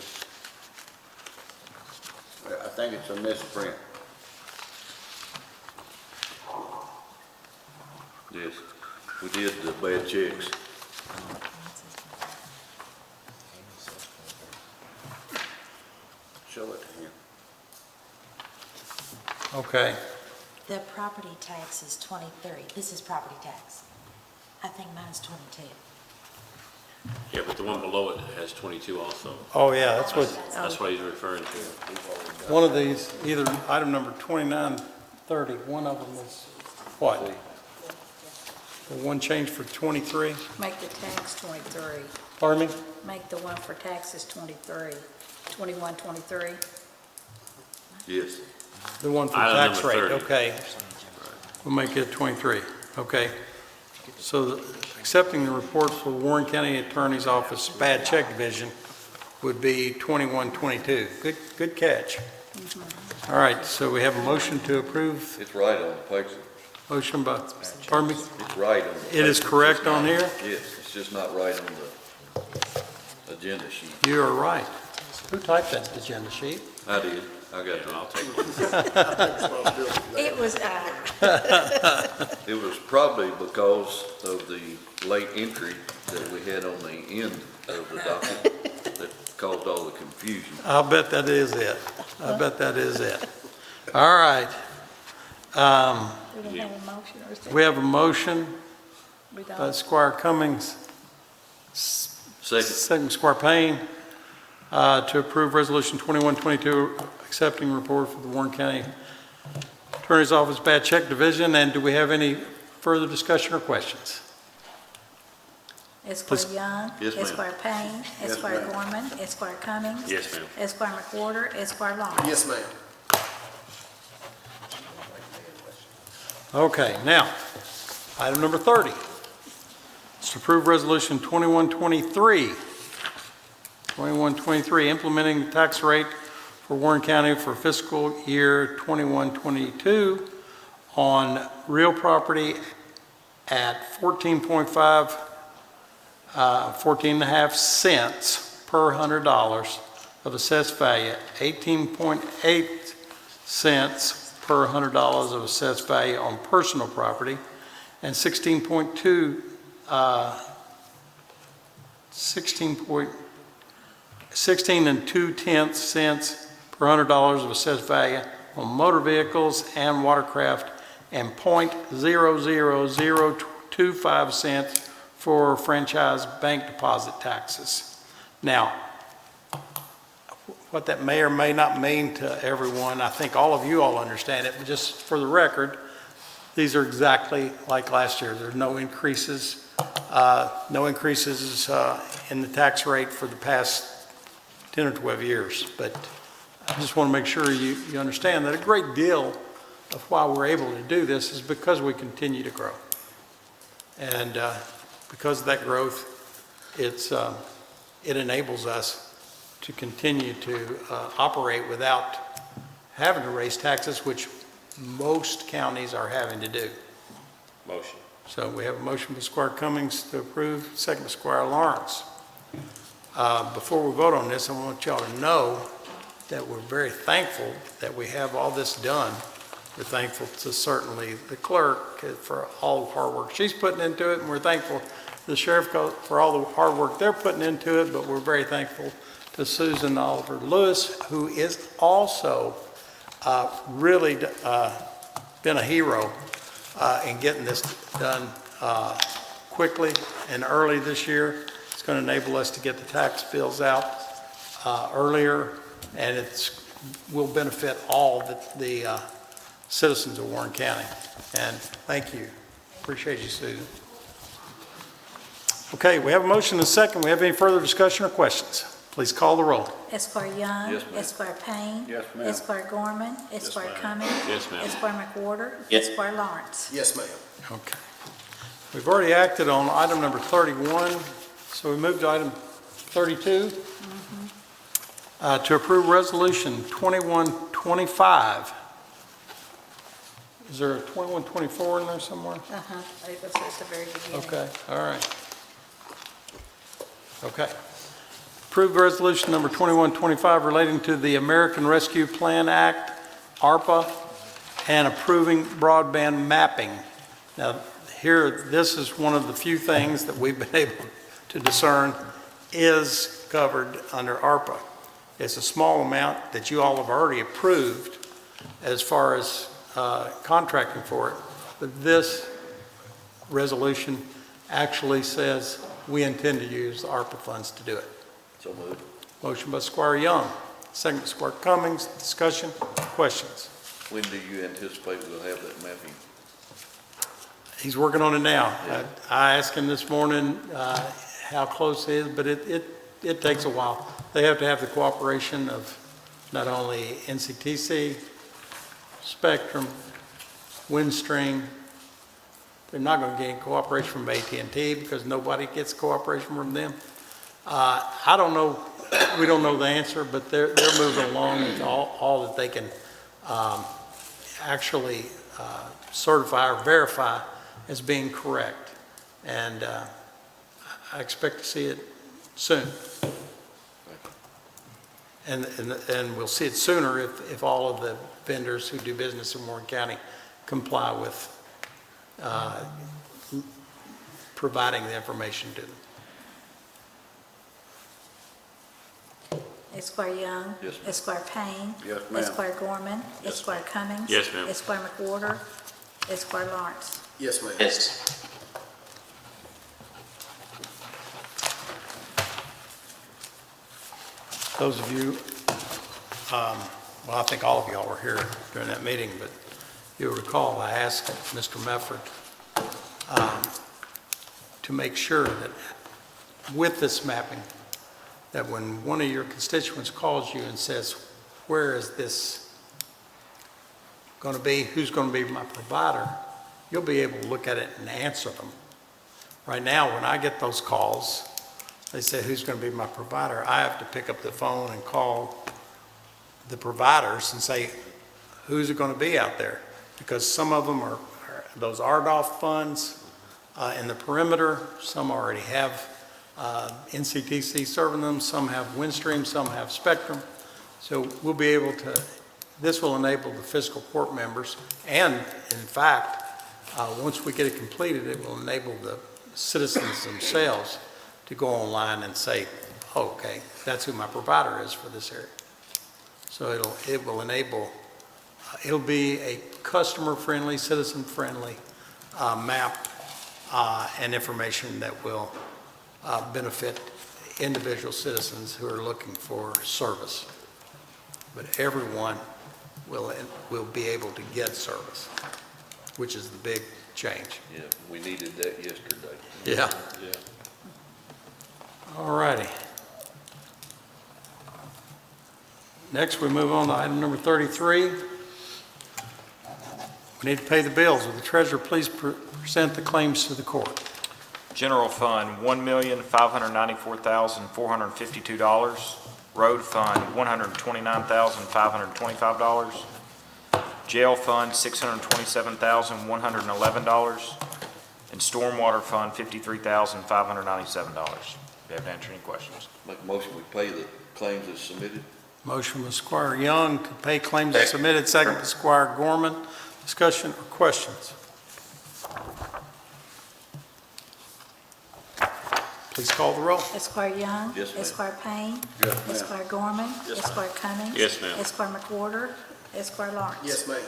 I think it's a misprint. Yes, we did the bad checks. Show it to him. Okay. The property tax is 23. This is property tax. I think mine's 22. Yeah, but the one below it has 22 also. Oh, yeah, that's what, That's what he's referring to. one of these, either item number 2930, one of them is what? The one change for 23? make the tax 23. Pardon me? Make the one for taxes 23. 2123. Yes. The one for Item tax number rate, 30. okay. We'll make it 23, okay. So accepting the report for Warren County Attorney's Office Bad Check Division would be 2122. Good catch. All right, so we have a motion to approve. It's right on the paper. Motion by, pardon me? It's right on the paper. It is correct on here? Yes, it's just not right on the agenda sheet. You are right. Who typed that agenda sheet? I did. I got that. I'll take one. It was, It was probably because of the late entry that we had on the end of the docket that caused all the confusion. I'll bet that is it. I bet that is it. All right. we don't have a motion or something. We have a motion We by don't. Squire Cummings, Second. second Squire Payne, to approve Resolution 2122, accepting report for the Warren County Attorney's Office Bad Check Division. And do we have any further discussion or questions? Esquire Please. Young. Yes, ma'am. Esquire Payne. Yes, Esquire ma'am. Gorman. Esquire Cummings. Yes, ma'am. Esquire McWhorter. Esquire Lawrence. Yes, ma'am. Okay, now, item number 30. It's to approve Resolution 2123. 2123, implementing the tax rate for Warren County for fiscal year 2122 on real property at 14.5 14.5 cents per $100 of assessed value, 18.8 cents per $100 of assessed value on personal property, and 16 and 2/10 cents per $100 of assessed value on motor vehicles and watercraft, and 0.00025 cents for franchise bank deposit taxes. Now, what that may or may not mean to everyone, I think all of you all understand it, but just for the record, these are exactly like last year. There's no increases, in the tax rate for the past 10 or 12 years. But I just want to make sure you understand that a great deal of why we're able to do this is because we continue to grow. And because of that growth, it enables us to continue to operate without having to raise taxes, which most counties are having to do. Motion. So we have a motion by Squire Cummings to approve, second by Squire Lawrence. Before we vote on this, I want y'all to know that we're very thankful that we have all this done. We're thankful to certainly the clerk for all the hard work she's putting into it, and we're thankful to the sheriff for all the hard work they're putting into it, but we're very thankful to Susan Oliver Lewis, who is also really been a hero in getting this done quickly and early this year. It's going to enable us to get the tax bills out earlier, and will benefit all the citizens of Warren County. And thank you. Appreciate you, Susan. Okay, we have a motion and a second. We have any further discussion or questions? Please call the roll. Esquire Young. Yes, ma'am. Esquire Payne. Yes, ma'am. Esquire Gorman. Esquire Cummings. Yes, ma'am. Esquire McWhorter. Yes. Esquire Lawrence. Yes, ma'am. Okay. We've already acted on item number 31, so we move to item 32. To approve resolution 2125. Is there a 2124 in there somewhere? It was at the very beginning. Okay, all right. Okay. Approved resolution number 2125 relating to the American Rescue Plan Act, ARPA, and approving broadband mapping. Now, here, this is one of the few things that we've been able to discern is covered under ARPA. It's a small amount that you all have already approved as far as contracting for it. But this resolution actually says we intend to use the ARPA funds to do it. So moved. Motion by Squire Young, second by Squire Cummings. Discussion, questions? When do you anticipate we'll have that mapping? He's working on it now. Yeah. I asked him this morning how close it is, but it takes a while. They have to have the cooperation of not only NCTC, Spectrum, Windstream. They're not going to get cooperation from AT&T because nobody gets cooperation from them. I don't know. We don't know the answer, but they're moving along with all that they can actually certify or verify as being correct. And I expect to see it soon. And we'll see it sooner if all of the vendors who do business in Warren County comply with providing the information to them. Esquire Young. Yes, ma'am. Esquire Payne. Yes, ma'am. Esquire Gorman. Yes, Esquire Cummings. Yes, ma'am. Esquire McWhorter. Esquire Lawrence. Yes, ma'am. Yes. Those of you, well, I think all of y'all were here during that meeting, but you'll recall I asked Mr. Mefford to make sure that with this mapping, that when one of your constituents calls you and says, where is this going to be, who's going to be my provider, you'll be able to look at it and answer them. Right now, when I get those calls, they say, who's going to be my provider? I have to pick up the phone and call the providers and say, who's it going to be out there? Because some of them are those RDOF funds in the perimeter. Some already have NCTC serving them, some have Windstream, some have Spectrum. So we'll be able to, this will enable the fiscal court members, and in fact, once we get it completed, it will enable the citizens themselves to go online and say, oh, okay, that's who my provider is for this area. So it will enable, it'll be a customer-friendly, citizen-friendly map and information that will benefit individual citizens who are looking for service. But everyone will be able to get service, which is the big change. Yeah, we needed that yesterday. Yeah. Yeah. All righty. Next, we move on to item number 33. We need to pay the bills. Will the treasurer please present the claims to the court? General Fund, $1,594,452. Road Fund, $129,525. Jail Fund, $627,111. And Stormwater Fund, $53,597. If you have to answer any questions. Make a motion, we pay the claims as submitted. Motion by Squire Young to pay claims as submitted, second by Squire Gorman. Discussion or questions? Please call the roll. Esquire Young. Yes, ma'am. Esquire Payne. Yes, ma'am. Esquire Gorman. Yes, Esquire Cummings. Yes, ma'am. Esquire McWhorter. Esquire Lawrence. Yes, ma'am.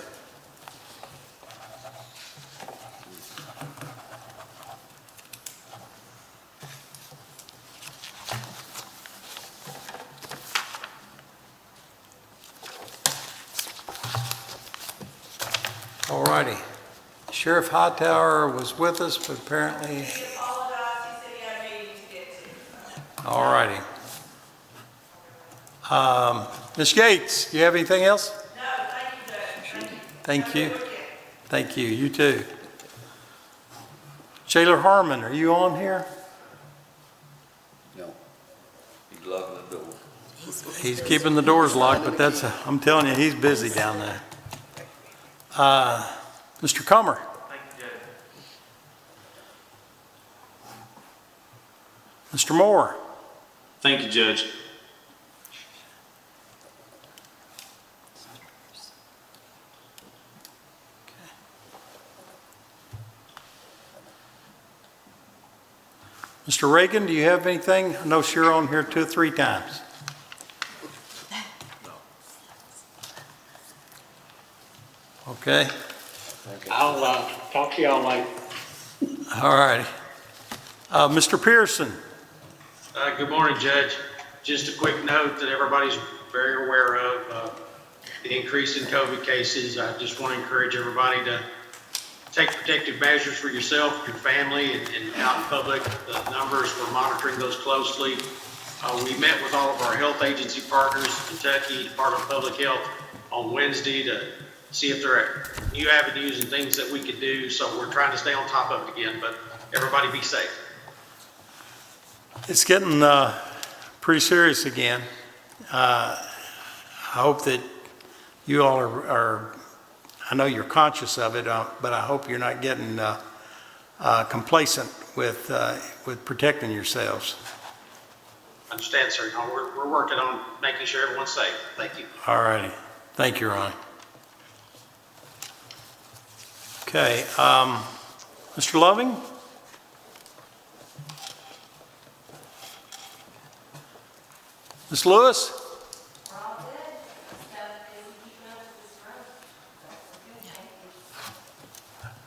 All righty. Sheriff Hightower was with us, but apparently. All righty. Ms. Yates, do you have anything else? No, thank you, Judge. Thank you. Thank you. You too. Shaler Harmon, are you on here? No. He's locking the door. He's keeping the doors locked, but that's, I'm telling you, he's busy down there. Mr. Comer. Thank you, Judge. Mr. Moore. Thank you, Judge. Mr. Reagan, do you have anything? I know you're on here 2 or 3 times. Okay. I'll talk to y'all later. All righty. Mr. Pearson. Good morning, Judge. Just a quick note that everybody's very aware of the increase in COVID cases. I just want to encourage everybody to take protective measures for yourself, your family, and out in public. The numbers, we're monitoring those closely. We met with all of our health agency partners, Kentucky Department of Public Health, on Wednesday to see if there are new avenues and things that we could do. So we're trying to stay on top of it again, but everybody be safe. It's getting pretty serious again. I hope that you all are I know you're conscious of it, but I hope you're not getting complacent with protecting yourselves. Understand, sir. No, we're working on making sure everyone's safe. Thank you. All righty. Thank you, Ron. Okay. Mr. Loving? Ms. Lewis?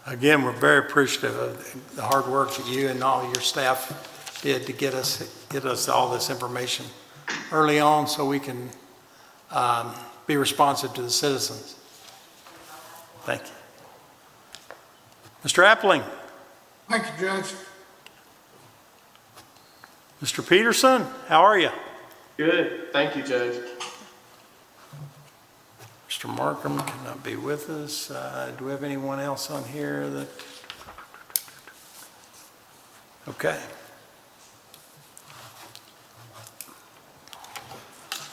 Again, we're very appreciative of the hard work that you and all your staff did to get us all this information early on so we can be responsive to the citizens. Thank you. Mr. Appling? Thank you, Judge. Mr. Peterson, how are you? Good. Thank you, Judge. Mr. Markham cannot be with us. Do we have anyone else on here that? Okay.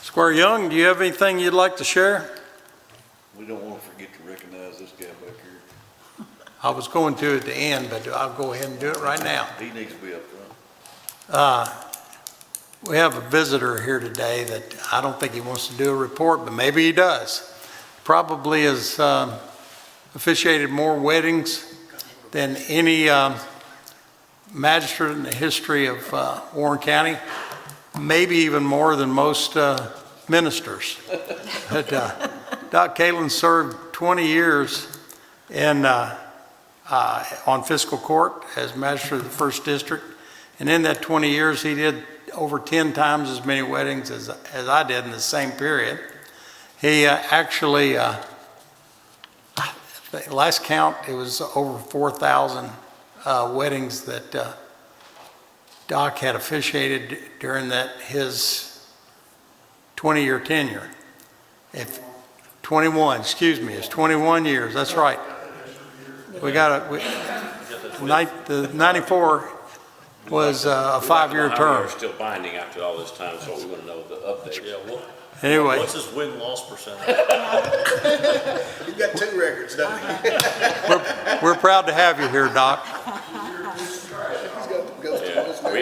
Squire Young, do you have anything you'd like to share? We don't want to forget to recognize this guy back here. I was going to at the end, but I'll go ahead and do it right now. He needs to be up We have a visitor here today that I don't think he wants to do a report, but maybe he does. Probably has officiated more weddings than any magistrate in the history of Warren County, maybe even more than most ministers. But, Doc Kalin served 20 years on fiscal court as magistrate of the first district, and in that 20 years he did over 10 times as many weddings as I did in the same period. He actually, last count, it was over 4,000 weddings that Doc had officiated during his 20-year tenure. 21 years, that's right. We got the 94 was a 5-year term. We're still binding after all this time, so we want to know the update. Yeah, Anyway. What's his win-loss percentage? You've got 2 records, don't you? We're proud to have you here, Doc.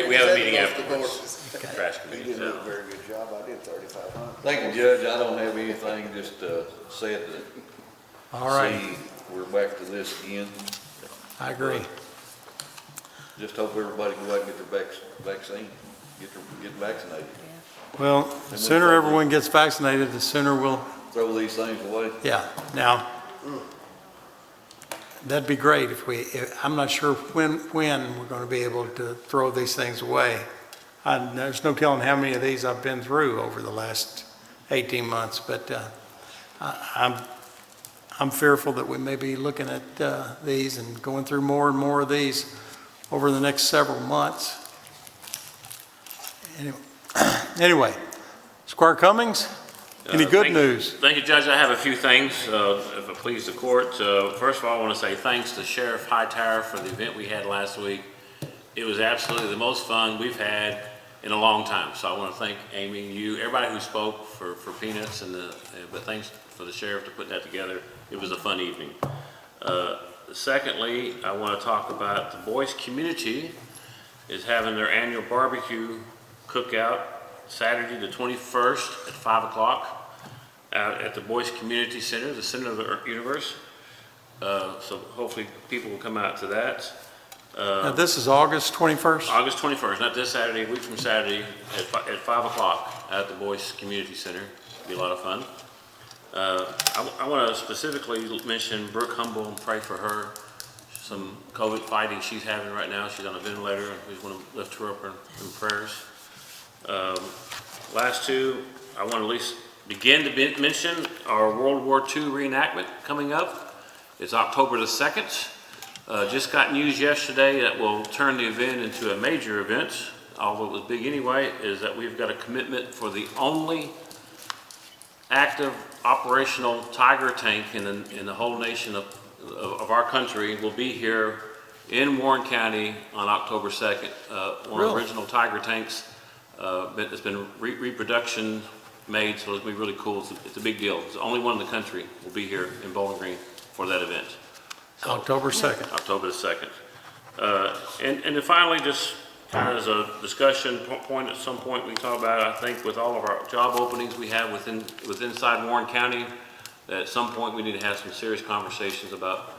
We have a meeting afterwards. Trash He committee. did a very good job. I did 3,500. Thank you, Judge. I don't have anything, just said that. All right. See, we're back to this again. I agree. Just hope everybody go out and get their vaccine, get vaccinated. Well, the sooner everyone gets vaccinated, the sooner we'll, Throw these things away. yeah. Now, that'd be great I'm not sure when we're going to be able to throw these things away. There's no telling how many of these I've been through over the last 18 months, but I'm fearful that we may be looking at these and going through more and more of these over the next several months. Anyway, Squire Cummings, any good news? Thank you, Judge. I have a few things, if it please the court. First of all, I want to say thanks to Sheriff Hightower for the event we had last week. It was absolutely the most fun we've had in a long time. So I want to thank Amy, you, everybody who spoke for Peanuts, but thanks for the sheriff to put that together. It was a fun evening. Secondly, I want to talk about the Boyce community is having their annual barbecue cookout Saturday the 21st at 5 o'clock out at the Boyce Community Center, the center of the universe. So hopefully people will come out to that. Now this is August 21st? August 21st, not this Saturday, a week from Saturday at 5 o'clock at the Boyce Community Center. It'll be a lot of fun. I want to specifically mention Brooke Humble and pray for her. Some COVID fighting she's having right now. She's on a ventilator, and we just want to lift her up in prayers. Last two, I want to at least begin to mention our World War II reenactment coming up. It's October the 2nd. Just got news yesterday that will turn the event into a major event, although it was big anyway, is that we've got a commitment for the only active operational Tiger tank in the whole nation of our country will be here in Warren County on October 2nd. One of the original Tiger tanks. It's been reproduction made, so it'll be really cool. It's a big deal. It's the only one in the country will be here in Bowling Green for that event. So, October 2nd. October the 2nd. And then finally, just kind of as a discussion point, at some point we can talk about, I think with all of our job openings we have inside Warren County, that at some point we need to have some serious conversations about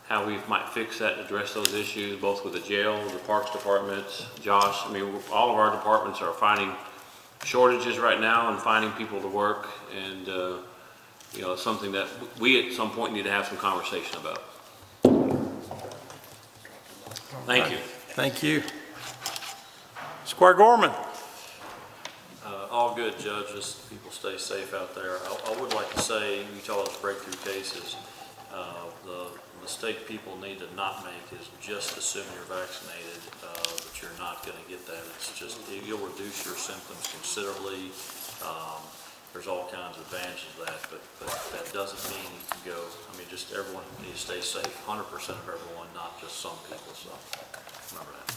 how we might fix that and address those issues, both with the jail, the Parks Department, Josh. I mean, all of our departments are finding shortages right now and finding people to work, and you know, it's something that we at some point need to have some conversation about. Thank you. Thank you. Squire Gorman. All good, Judge. Just people stay safe out there. I would like to say, you told us breakthrough cases. The mistake people need to not make is just assume you're vaccinated, but you're not going to get that. It's just, you'll reduce your symptoms considerably. There's all kinds of advantages to that, but that doesn't mean you can go. I mean, just everyone needs to stay safe, 100% of everyone, not just some people, so remember that.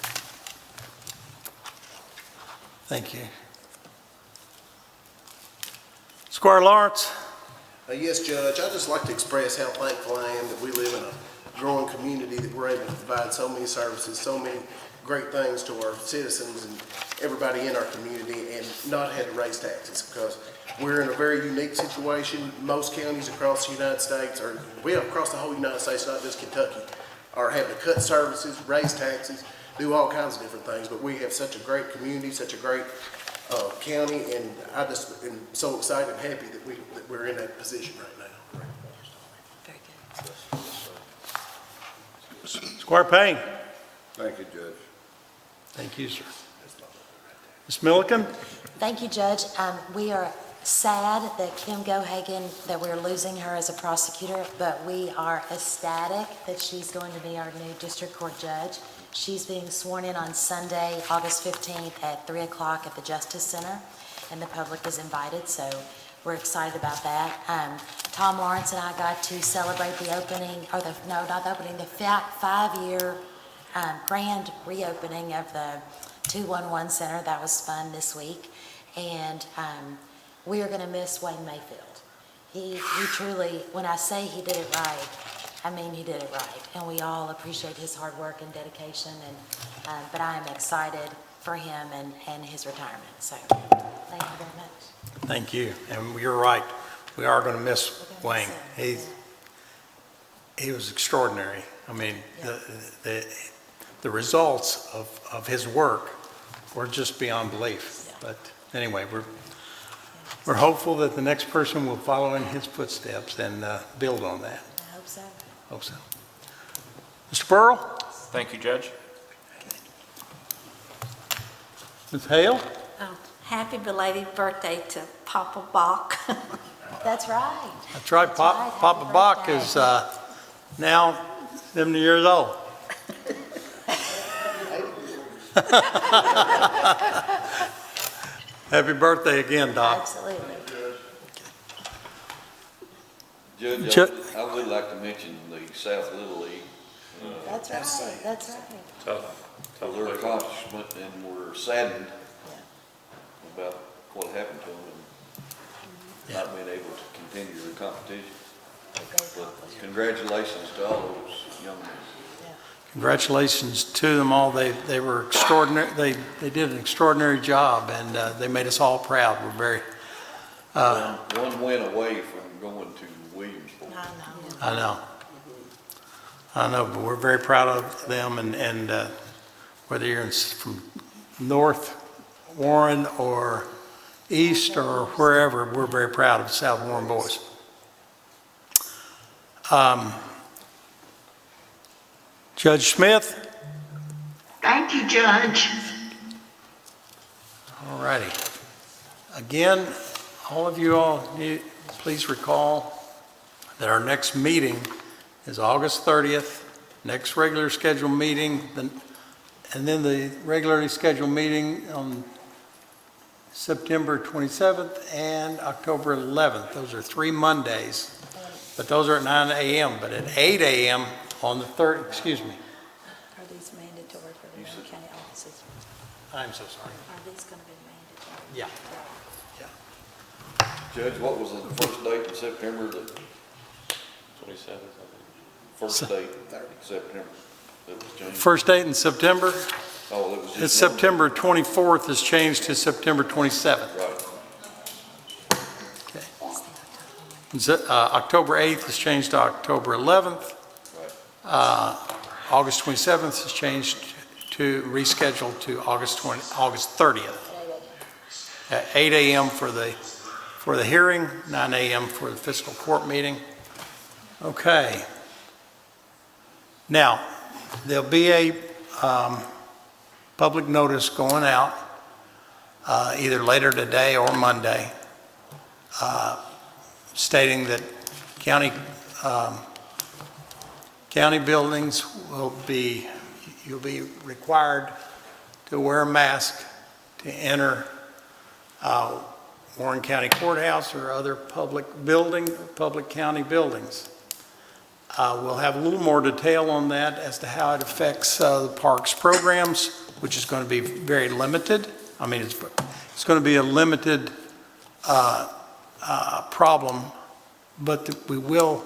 Thank you. Squire Lawrence. Yes, Judge. I'd just like to express how thankful I am that we live in a growing community, that we're able to provide so many services, so many great things to our citizens and everybody in our community and not had to raise taxes, because we're in a very unique situation. Most counties across the United States, or across the whole United States, not just Kentucky, are having to cut services, raise taxes, do all kinds of different things. But we have such a great community, such a great county, and I just am so excited and happy that we're in that position right now. Very good. Squire Payne. Thank you, Judge. Thank you, sir. Ms. Milliken? Thank you, Judge. We are sad that Kim Gohagen, that we're losing her as a prosecutor, but we are ecstatic that she's going to be our new district court judge. She's being sworn in on Sunday, August 15th at 3 o'clock at the Justice Center, and the public is invited, so we're excited about that. Tom Lawrence and I got to celebrate the opening, or the 5-year grand reopening of the 211 Center. That was fun this week, and we are going to miss Wayne Mayfield. He truly, when I say he did it right, I mean he did it right, and we all appreciate his hard work and dedication, and but I am excited for him and his retirement, so thank you very much. Thank you, and you're right, we are going to miss Wayne. He was extraordinary. I mean, the results of his work were just beyond belief. But anyway, we're hopeful that the next person will follow in his footsteps and build on that. I hope so. Hope so. Mr. Burrell? Thank you, Judge. Ms. Hale? Happy belated birthday to Papa Bach. That's right. That's right. Papa Bach is now 70 years old. Happy birthday again, Doc. Absolutely. Judge, I would like to mention the South Little League. That's right. That's right. For their accomplishment, and we're saddened about what happened to them and not being able to continue the competition. But congratulations to all those young men. Congratulations to them all. They were extraordinary. They did an extraordinary job, and they made us all proud. We're very. One win away from going to Williamsport. I know, but we're very proud of them, and whether you're from North Warren or East or wherever, we're very proud of the South Warren boys. Judge Smith? Thank you, Judge. All righty. Again, all of you please recall that our next meeting is August 30th, next regular scheduled meeting, and then the regularly scheduled meeting on September 27th and October 11th. Those are 3 Mondays, but those are at 9 a.m. But at 8 a.m. on the 3rd, excuse me. Are these mandatory for the Warren County offices? I'm so sorry. Are these going to be mandatory? Yeah. Judge, what was the first date in September? The 27th, I think. first date in September that was changed? First date in September? Oh, it was just. It's September 24th is changed to September 27th. Right. October 8th is changed to October 11th. Right. August 27th is changed to rescheduled to August 30th. At 8 a.m. for the hearing, 9 a.m. for the fiscal court meeting. Okay. Now, there'll be a public notice going out either later today or Monday stating that county buildings you'll be required to wear a mask to enter Warren County Courthouse or other public county buildings. We'll have a little more detail on that as to how it affects the parks programs, which is going to be very limited. I mean, it's going to be a limited problem, but we will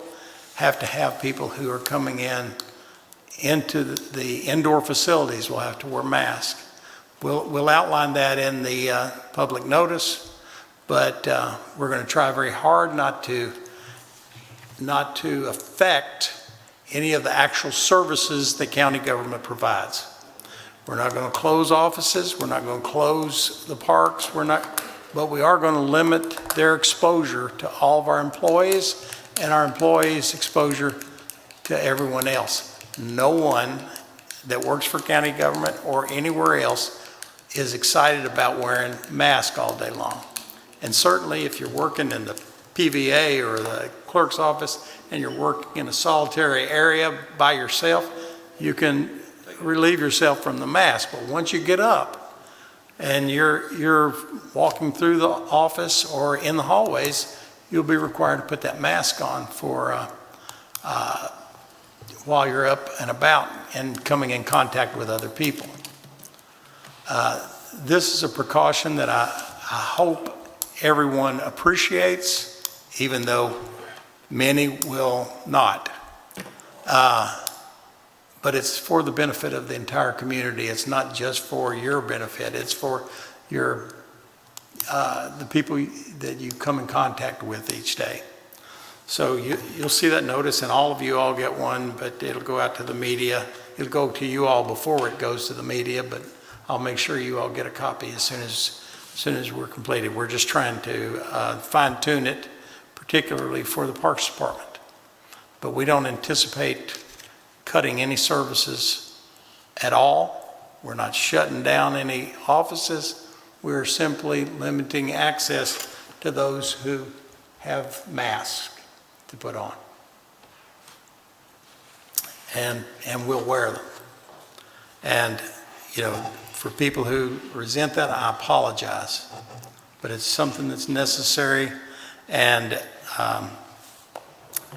have to have people who are coming in into the indoor facilities will have to wear masks. We'll outline that in the public notice, but we're going to try very hard not to affect any of the actual services the county government provides. We're not going to close offices, we're not going to close the parks, but we are going to limit their exposure to all of our employees and our employees' exposure to everyone else. No one that works for county government or anywhere else is excited about wearing masks all day long. And certainly if you're working in the PVA or the clerk's office and you're working in a solitary area by yourself, you can relieve yourself from the mask. But once you get up and you're walking through the office or in the hallways, you'll be required to put that mask on for while you're up and about and coming in contact with other people. This is a precaution that I hope everyone appreciates, even though many will not. But it's for the benefit of the entire community. It's not just for your benefit. It's for the people that you come in contact with each day. So you'll see that notice, and all of you all get one, but it'll go out to the media. It'll go to you all before it goes to the media, but I'll make sure you all get a copy as soon as we're completed. We're just trying to fine tune it, particularly for the Parks Department. But we don't anticipate cutting any services at all. We're not shutting down any offices. We're simply limiting access to those who have masks to put on. And we'll wear them. And, for people who resent that, I apologize. But it's something that's necessary. And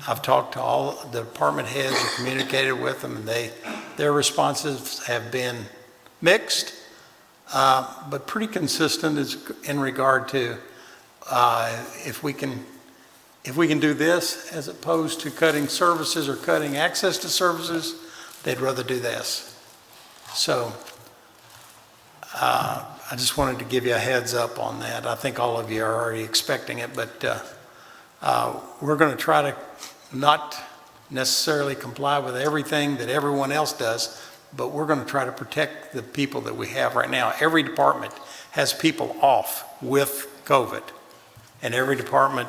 I've talked to all the department heads and communicated with them, and their responses have been mixed, but pretty consistent in regard to if we can do this as opposed to cutting services or cutting access to services, they'd rather do this. So I just wanted to give you a heads up on that. I think all of you are already expecting it, but we're going to try to not necessarily comply with everything that everyone else does, but we're going to try to protect the people that we have right now. Every department has people off with COVID, and every department,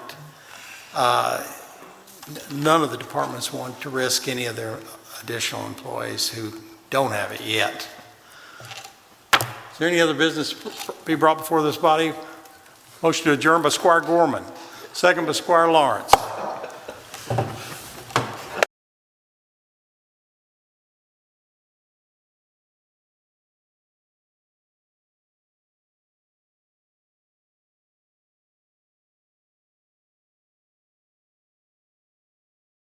none of the departments want to risk any of their additional employees who don't have it yet. Is there any other business to be brought before this body? Motion to adjourn by Squire Gorman, second by Squire Lawrence.